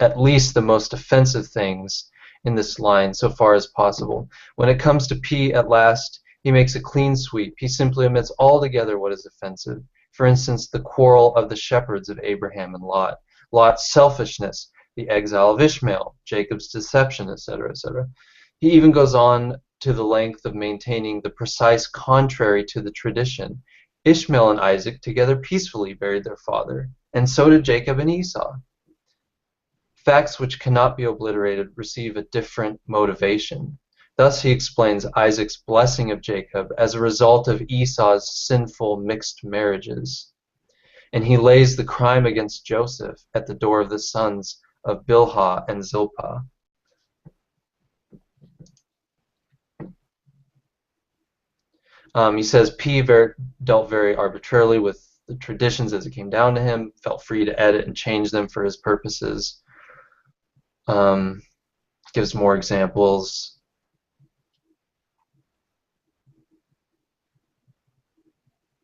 at least the most offensive things in this line so far as possible. When it comes to P at last, he makes a clean sweep. He simply omits altogether what is offensive. For instance, the quarrel of the shepherds of Abraham and Lot, Lot's selfishness, the exile of Ishmael, Jacob's deception, etc., etc. He even goes on to the length of maintaining the precise contrary to the tradition. Ishmael and Isaac together peacefully buried their father, and so did Jacob and Esau. Facts which cannot be obliterated receive a different motivation. Thus he explains Isaac's blessing of Jacob as a result of Esau's sinful mixed marriages. And he lays the crime against Joseph at the door of the sons of Bilhah and Zilpah. He says P dealt very arbitrarily with the traditions as it came down to him, felt free to edit and change them for his purposes. Gives more examples.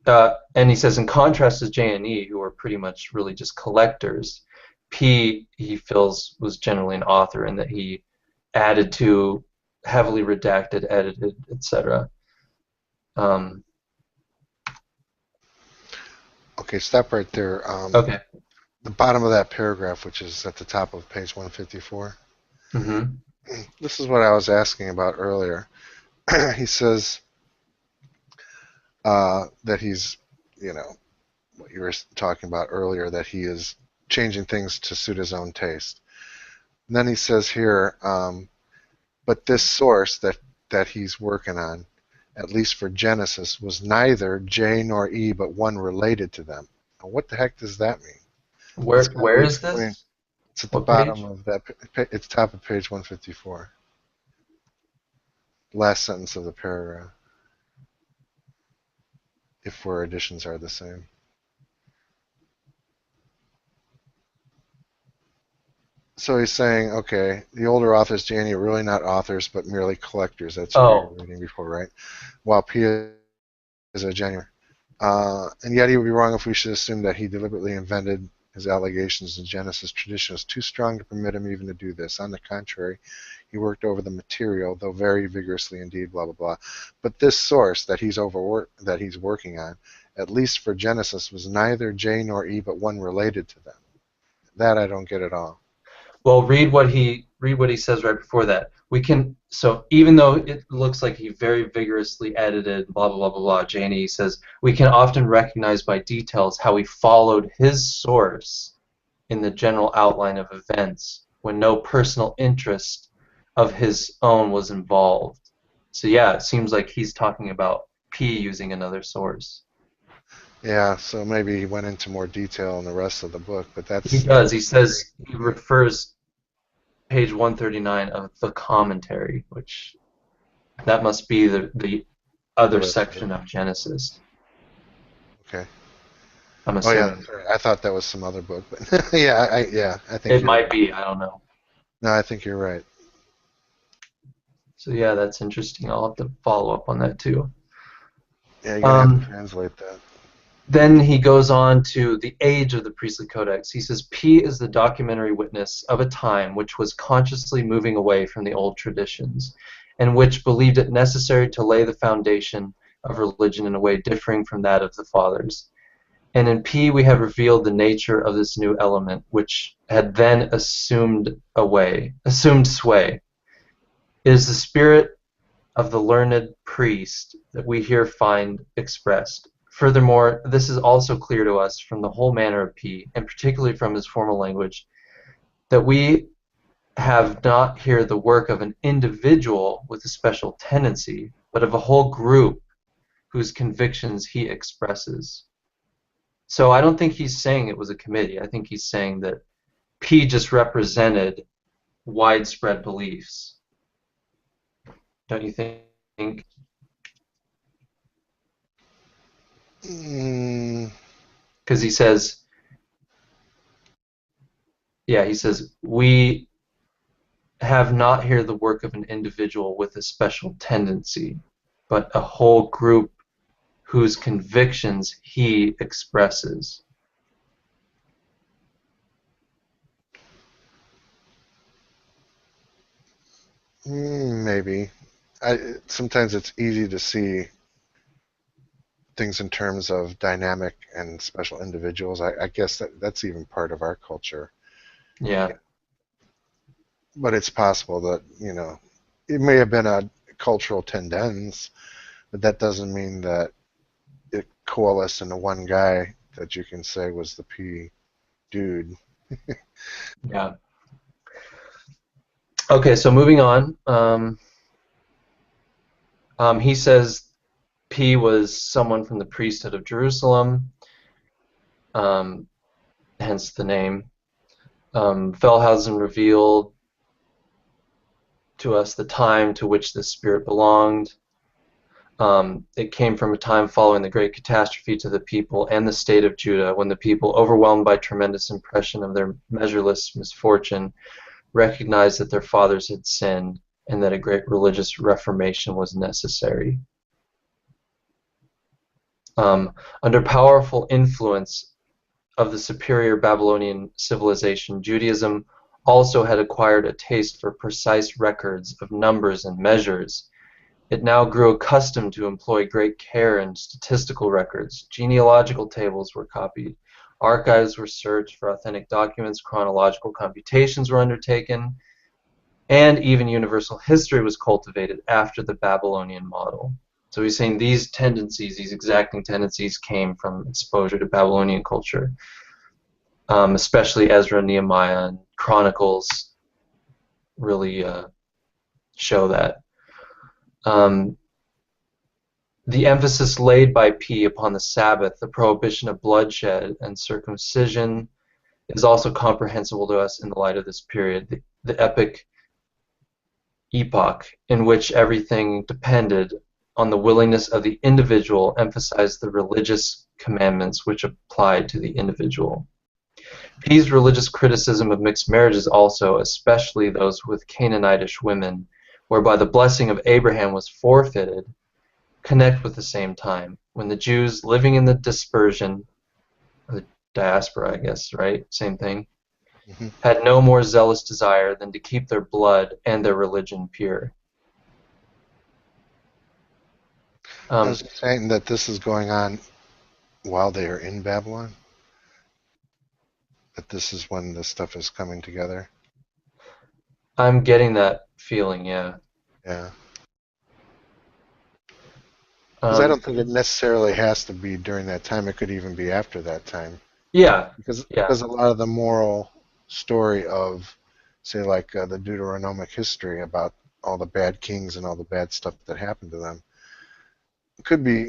And he says, in contrast to J and E, who are pretty much really just collectors, P, he feels, was generally an author in that he added to, heavily redacted, edited, etc. Okay, stop right there. Okay. The bottom of that paragraph, which is at the top of page 154. Mm-hmm. This is what I was asking about earlier. He says that he's, what you were talking about earlier, that he is changing things to suit his own taste. And then he says here, but this source that he's working on, at least for Genesis, was neither J nor E, but one related to them. Now, what the heck does that mean? Where is this? It's at the What bottom page? of that. It's top of page 154. Last sentence of the paragraph. If where additions are the same. So he's saying, okay, the older authors, Janie, are really not authors, but merely collectors. That's what you were reading before, right? While P is a genuine. And yet he would be wrong if we should assume that he deliberately invented his allegations in Genesis. Tradition is too strong to permit him even to do this. On the contrary, he worked over the material, though very vigorously indeed, blah, blah, blah. But this source that he's working on, at least for Genesis, was neither J nor E, but one related to them. That I don't get at all. Well, read what he says right before that. So even though it looks like he very vigorously edited blah blah blah blah blah, Janie says we can often recognize by details how he followed his source in the general outline of events when no personal interest of his own was involved. So yeah, it seems like he's talking about P using another source. Yeah, so maybe he went into more detail in the rest of the book, but that's... He does. He says, he refers page 139 of the commentary, which that must be the other section of Genesis. Okay. I'm assuming. Oh yeah, that's right. I thought that was some other book, but yeah, I think it might be. I don't know. No, I think you're right. So yeah, that's interesting. I'll have to follow up on that too. Yeah, you're gonna have to translate that. Then he goes on to the age of the priestly codex. He says, P is the documentary witness of a time which was consciously moving away from the old traditions, and which believed it necessary to lay the foundation of religion in a way differing from that of the fathers. And in P we have revealed the nature of this new element, which had then assumed sway. It is the spirit of the learned priest that we here find expressed. Furthermore, this is also clear to us from the whole manner of P, and particularly from his formal language, that we have not here the work of an individual with a special tendency, but of a whole group whose convictions he expresses. So I don't think he's saying it was a committee. I think he's saying that P just represented widespread beliefs. Don't you think? Because he says, we have not here the work of an individual with a special tendency, but a whole group whose convictions he expresses. Maybe. Sometimes it's easy to see things in terms of dynamic and special individuals. I guess that's even part of our culture. Yeah. But it's possible that, it may have been a cultural tendence, but that doesn't mean that it coalesced into one guy that you can say was the P dude. Yeah. Okay, so moving on. He says P was someone from the priesthood of Jerusalem, hence the name. Fellhausen revealed to us the time to which this spirit belonged. It came from a time following the great catastrophe to the people and the state of Judah, when the people, overwhelmed by tremendous impression of their measureless misfortune, recognized that their fathers had sinned and that a great religious reformation was necessary. Under powerful influence of the superior Babylonian civilization, Judaism also had acquired a taste for precise records of numbers and measures. It now grew accustomed to employ great care in statistical records. Genealogical tables were copied. Archives were searched for authentic documents. Chronological computations were undertaken. And even universal history was cultivated after the Babylonian model. So he's saying these tendencies, these exacting tendencies, came from exposure to Babylonian culture, especially Ezra, Nehemiah, and Chronicles really show that. The emphasis laid by P upon the Sabbath, the prohibition of bloodshed and circumcision, is also comprehensible to us in the light of this period, the epoch in which everything depended on the willingness of the individual, emphasized the religious commandments which applied to the individual. P's religious criticism of mixed marriages also, especially those with Canaanitish women, whereby the blessing of Abraham was forfeited, connect with the same time, when the Jews living in the dispersion, or the diaspora, I guess, right? Same thing, had no more zealous desire than to keep their blood and their religion pure. I was saying that this is going on while they are in Babylon? That this is when this stuff is coming together? I'm getting that feeling, yeah. Yeah. Because I don't think it necessarily has to be during that time. It could even be after that time. Yeah. Because a lot of the moral story of, say, like the Deuteronomic history about all the bad kings and all the bad stuff that happened to them, could be,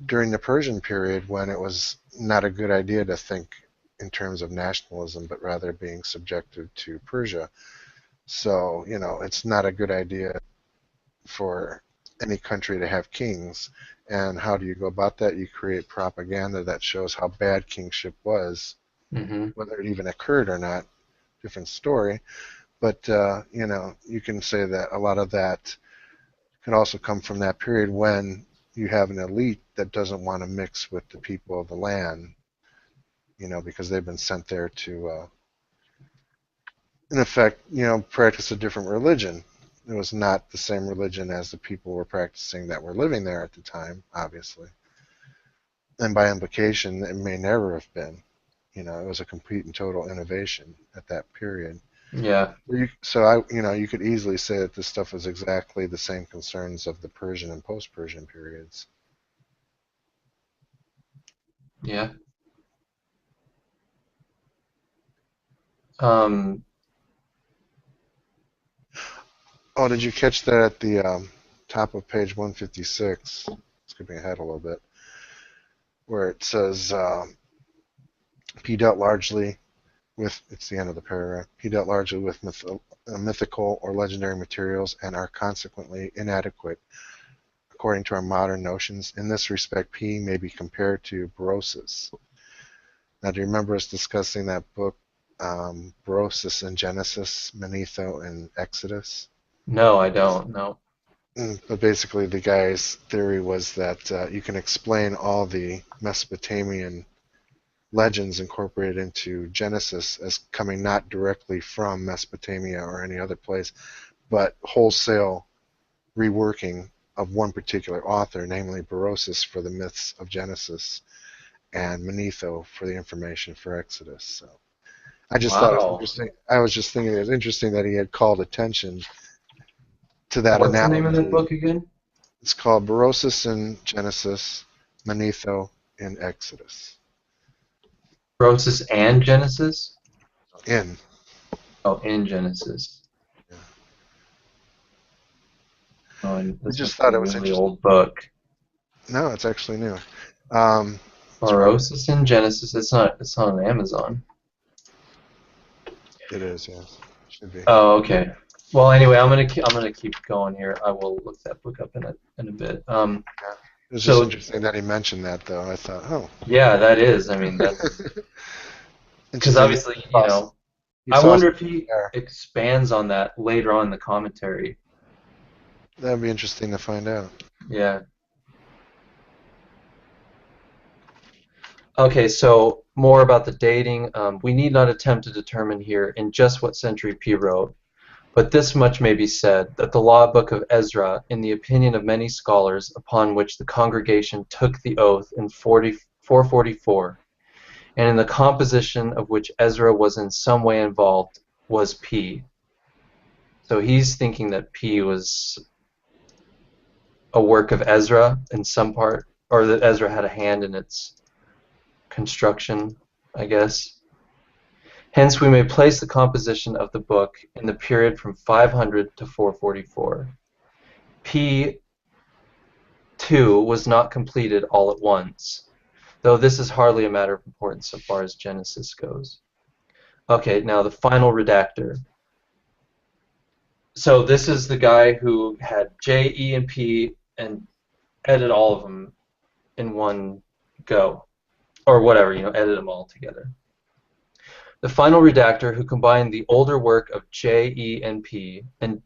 during the Persian period when it was not a good idea to think in terms of nationalism, but rather being subjected to Persia. So, it's not a good idea for any country to have kings. And how do you go about that? You create propaganda that shows how bad kingship was, whether it even occurred or not, different story. But, you can say that a lot of that can also come from that period when you have an elite that doesn't want to mix with the people of the land, because they've been sent there to, in effect, practice a different religion. It was not the same religion as the people were practicing that were living there at the time, obviously. And by implication, it may never have been. It was a complete and total innovation at that period. Yeah. So you could easily say that this stuff was exactly the same concerns of the Persian and post-Persian periods. Yeah. Oh, did you catch that at the top of page 156? Skipping ahead a little bit, where it says P dealt largely with, it's the end of the paragraph, P dealt largely with mythical or legendary materials and are consequently inadequate according to our modern notions. In this respect, P may be compared to Berosus. Now, do you remember us discussing that book, Berosus in Genesis, Manetho in Exodus? No, I don't, no. But basically, the guy's theory was that you can explain all the Mesopotamian legends incorporated into Genesis as coming not directly from Mesopotamia or any other place, but wholesale reworking of one particular author, namely Berosus for the myths of Genesis and Manetho for the information for Exodus. So I just thought it was interesting. I was just thinking it was interesting that he had called attention to that What's analogy. the name of that book again? It's called Berosus in Genesis, Manetho in Exodus. Berosus and Genesis? In. Oh, in Genesis. Yeah. I This just must be thought a it was really interesting. old book. No, it's actually new. Orosis in Genesis. It's not. It's on Amazon. It is, yes. Should be. Oh, okay. Well, anyway, I'm gonna keep going here. I will look that book up in a bit. Yeah. It was just So interesting that he mentioned that, though. I thought, oh. yeah, that is. I mean, that's because Interesting. obviously, you know, He I saw wonder if something he there. expands on that later on in the commentary. That'd be interesting to find out. Yeah. Okay, so more about the dating. We need not attempt to determine here in just what century P wrote, but this much may be said, that the law book of Ezra, in the opinion of many scholars, upon which the congregation took the oath in 444, and in the composition of which Ezra was in some way involved, was P. So he's thinking that P was a work of Ezra in some part, or that Ezra had a hand in its construction, I guess. Hence, we may place the composition of the book in the period from 500 to 444. P2 was not completed all at once, though this is hardly a matter of importance so far as Genesis goes. Okay, now the final redactor. So this is the guy who had J, E, and P and edit all of them in one go. Or whatever, you know, edit them all together. The final redactor, who combined the older work of J, E, and P and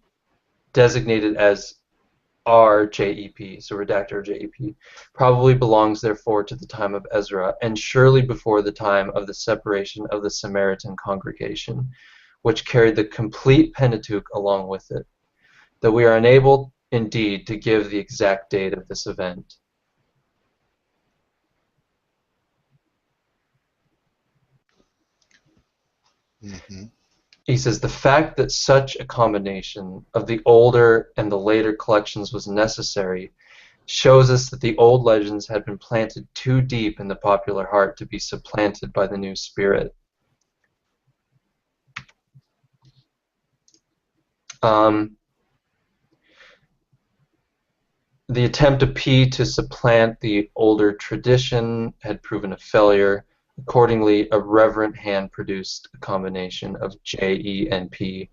designated as RJEP, so redactor JEP, probably belongs therefore to the time of Ezra, and surely before the time of the separation of the Samaritan congregation, which carried the complete Pentateuch along with it, though we are unable indeed to give the exact date of this event. Mm-hmm. He says the fact that such a combination of the older and the later collections was necessary shows us that the old legends had been planted too deep in the popular heart to be supplanted by the new spirit. The attempt of P to supplant the older tradition had proven a failure. Accordingly, a reverent hand produced a combination of J, E, and P.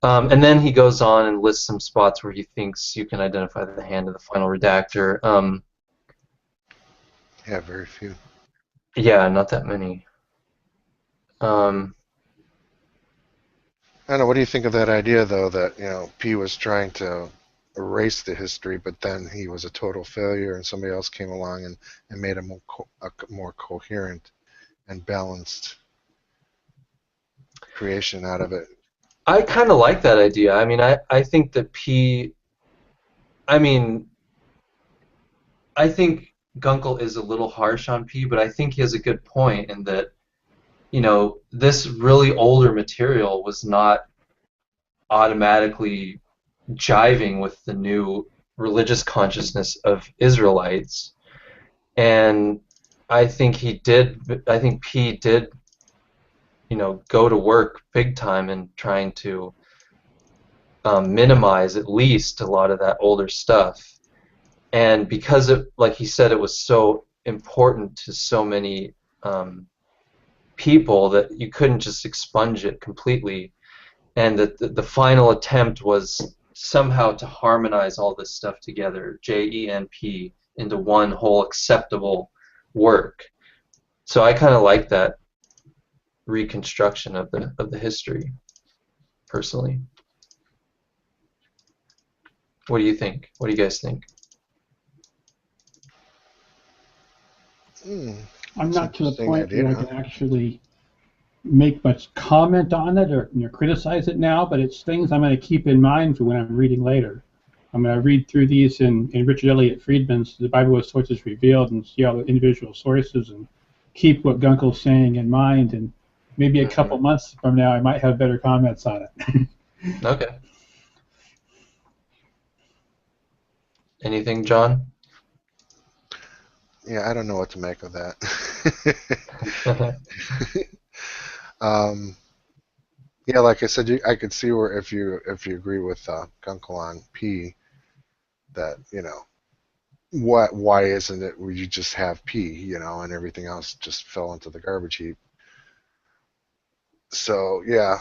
And then he goes on and lists some spots where he thinks you can identify the hand of the final redactor. Yeah, very few. Yeah, not that many. I don't know. What do you think of that idea, though, that P was trying to erase the history, but then he was a total failure, and somebody else came along and made a more coherent and balanced creation out of it? I kind of like that idea. I mean, I think that I think Gunkel is a little harsh on P, but I think he has a good point in that, you know, this really older material was not automatically jiving with the new religious consciousness of Israelites. And I think P did, you know, go to work big time in trying to minimize at least a lot of that older stuff. And because it, like he said, it was so important to so many people that you couldn't just expunge it completely, and that the final attempt was somehow to harmonize all this stuff together, JENP, into one whole acceptable work. So I kind of like that reconstruction of the history, personally. What do you think? What do you guys think? I'm not to the Interesting point idea, where I huh? can actually make much comment on it or criticize it now, but it's things I'm going to keep in mind for when I'm reading later. I'm going to read through these in Richard Elliott Friedman's The Bible with Sources Revealed and see all the individual sources and keep what Gunkel's saying in mind, and maybe a couple months from now I might have better comments on it. Okay. Anything, John? Yeah, I don't know what to make of that. Yeah, like I said, I could see where if you agree with Gunkel on P, that why isn't it where you just have P, and everything else just fell into the garbage heap. So yeah,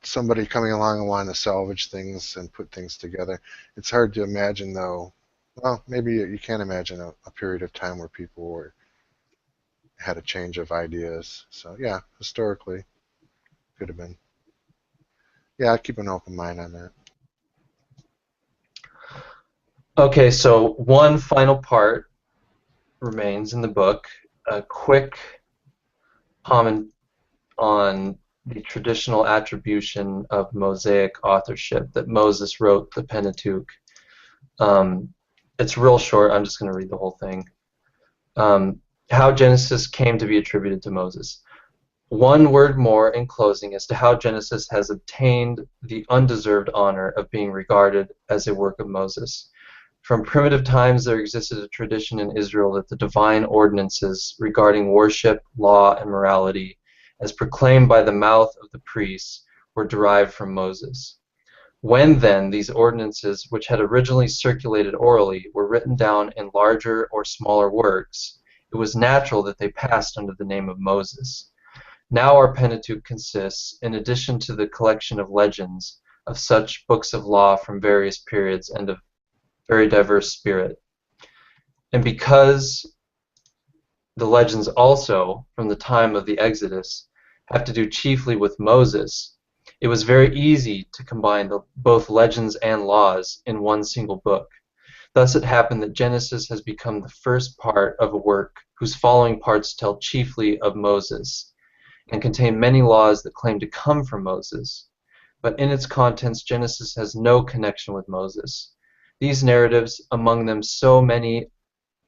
somebody coming along and wanting to salvage things and put things together. It's hard to imagine though. Well, maybe you can imagine a period of time where people had a change of ideas. So yeah, historically could have been. Yeah, I keep an open mind on that. Okay, so one final part remains in the book. A quick comment on the traditional attribution of Mosaic authorship, that Moses wrote the Pentateuch. It's real short. I'm just going to read the whole thing. How Genesis came to be attributed to Moses. One word more in closing as to how Genesis has obtained the undeserved honor of being regarded as a work of Moses. From primitive times there existed a tradition in Israel that the divine ordinances regarding worship, law, and morality, as proclaimed by the mouth of the priests, were derived from Moses. When, then, these ordinances, which had originally circulated orally, were written down in larger or smaller works, it was natural that they passed under the name of Moses. Now our Pentateuch consists, in addition to the collection of legends, of such books of law from various periods and of very diverse spirit. And because the legends also, from the time of the Exodus, have to do chiefly with Moses, it was very easy to combine both legends and laws in one single book. Thus it happened that Genesis has become the first part of a work whose following parts tell chiefly of Moses, and contain many laws that claim to come from Moses. But in its contents, Genesis has no connection with Moses. These narratives, among them so many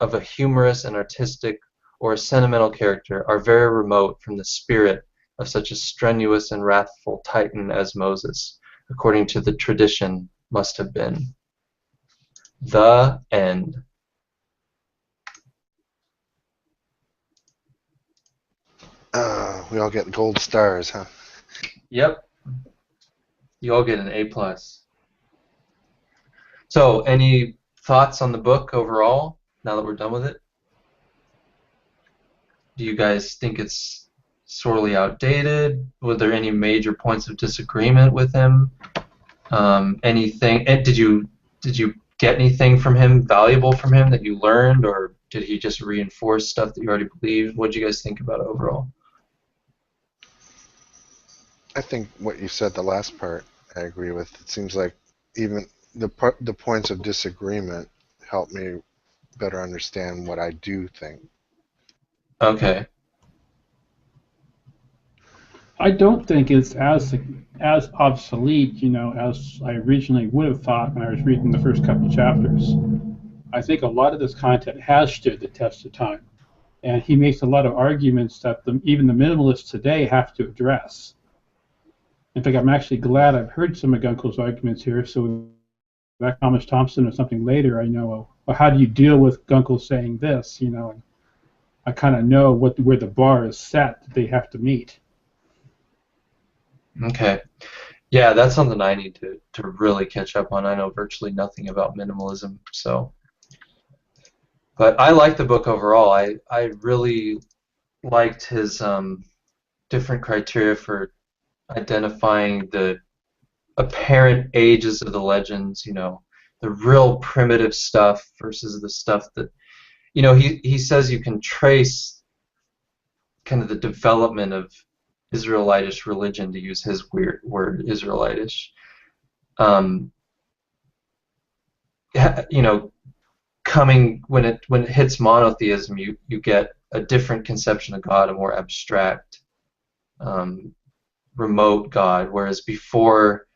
of a humorous and artistic or a sentimental character, are very remote from the spirit of such a strenuous and wrathful Titan as Moses, according to the tradition must have been. The end. We all get gold stars, huh? Yep. You all get an A+. So, any thoughts on the book overall, now that we're done with it? Do you guys think it's sorely outdated? Were there any major points of disagreement with him? Anything? And did you get anything from him, valuable from him, that you learned, or did he just reinforce stuff that you already believed? What did you guys think about it overall? I think what you said, the last part, I agree with. It seems like even the points of disagreement help me better understand what I do think. Okay. I don't think it's as obsolete, as I originally would have thought when I was reading the first couple chapters. I think a lot of this content has stood the test of time, and he makes a lot of arguments that even the minimalists today have to address. In fact, I'm actually glad I've heard some of Gunkel's arguments here, so back Thomas Thompson or something later, I know, well, how do you deal with Gunkel saying this, and I kind of know where the bar is set that they have to meet. Okay. Yeah, that's something I need to really catch up on. I know virtually nothing about minimalism, so. But I like the book overall. I really liked his different criteria for identifying the apparent ages of the legends, the real primitive stuff versus the stuff that, he says you can trace kind of the development of Israelitish religion, to use his weird word, Israelitish. Coming when it hits monotheism, you get a different conception of God, a more abstract, remote God, whereas before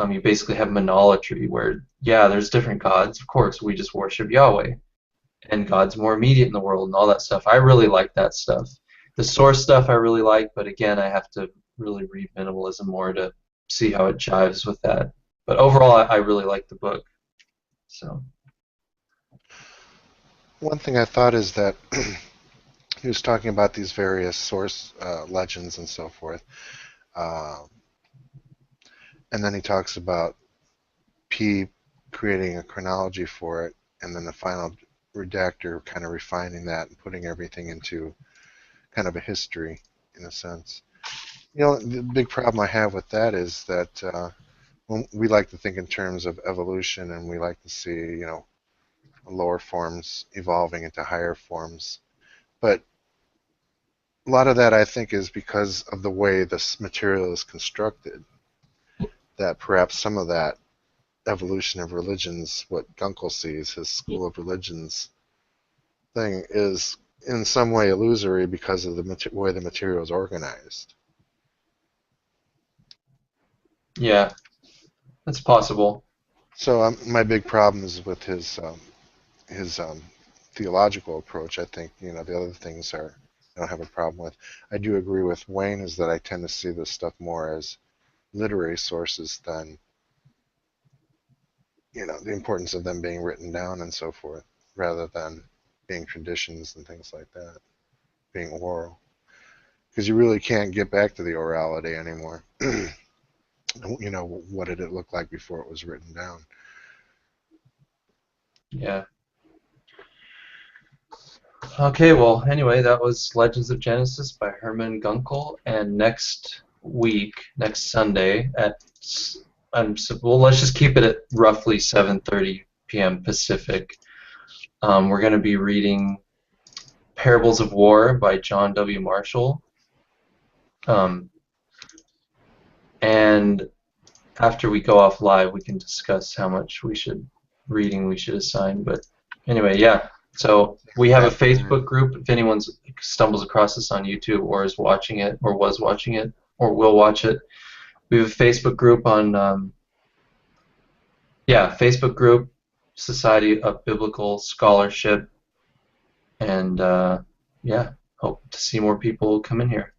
you basically have monolatry, where there's different gods, of course, we just worship Yahweh, and God's more immediate in the world and all that stuff. I really like that stuff. The source stuff I really like, but again, I have to really read minimalism more to see how it jives with that. But overall, I really like the book. So. One thing I thought is that he was talking about these various source legends and so forth. And then he talks about P creating a chronology for it, and then the final redactor kind of refining that and putting everything into kind of a history in a sense. The big problem I have with that is that we like to think in terms of evolution, and we like to see, lower forms evolving into higher forms. But a lot of that, I think, is because of the way this material is constructed, that perhaps some of that evolution of religions, what Gunkel sees, his school of religions thing, is in some way illusory because of the way the material is organized. Yeah, that's possible. So my big problem is with his theological approach. I think the other things I don't have a problem with. I do agree with Wayne is that I tend to see this stuff more as literary sources than the importance of them being written down and so forth, rather than being traditions and things like that, being oral. Because you really can't get back to the orality anymore. What did it look like before it was written down? Yeah. Okay, well, anyway, that was Legends of Genesis by Hermann Gunkel, and next week, next Sunday well, let's just keep it at roughly 7:30 p.m. Pacific. We're going to be reading Parables of War by John W. Marshall. And after we go off live, we can discuss how much reading we should assign. But anyway, yeah. So we have a Facebook group. If anyone stumbles across this on YouTube or is watching it or was watching it or will watch it, we have a Facebook group on, Facebook group, Society of Biblical Scholarship, and hope to see more people come in here.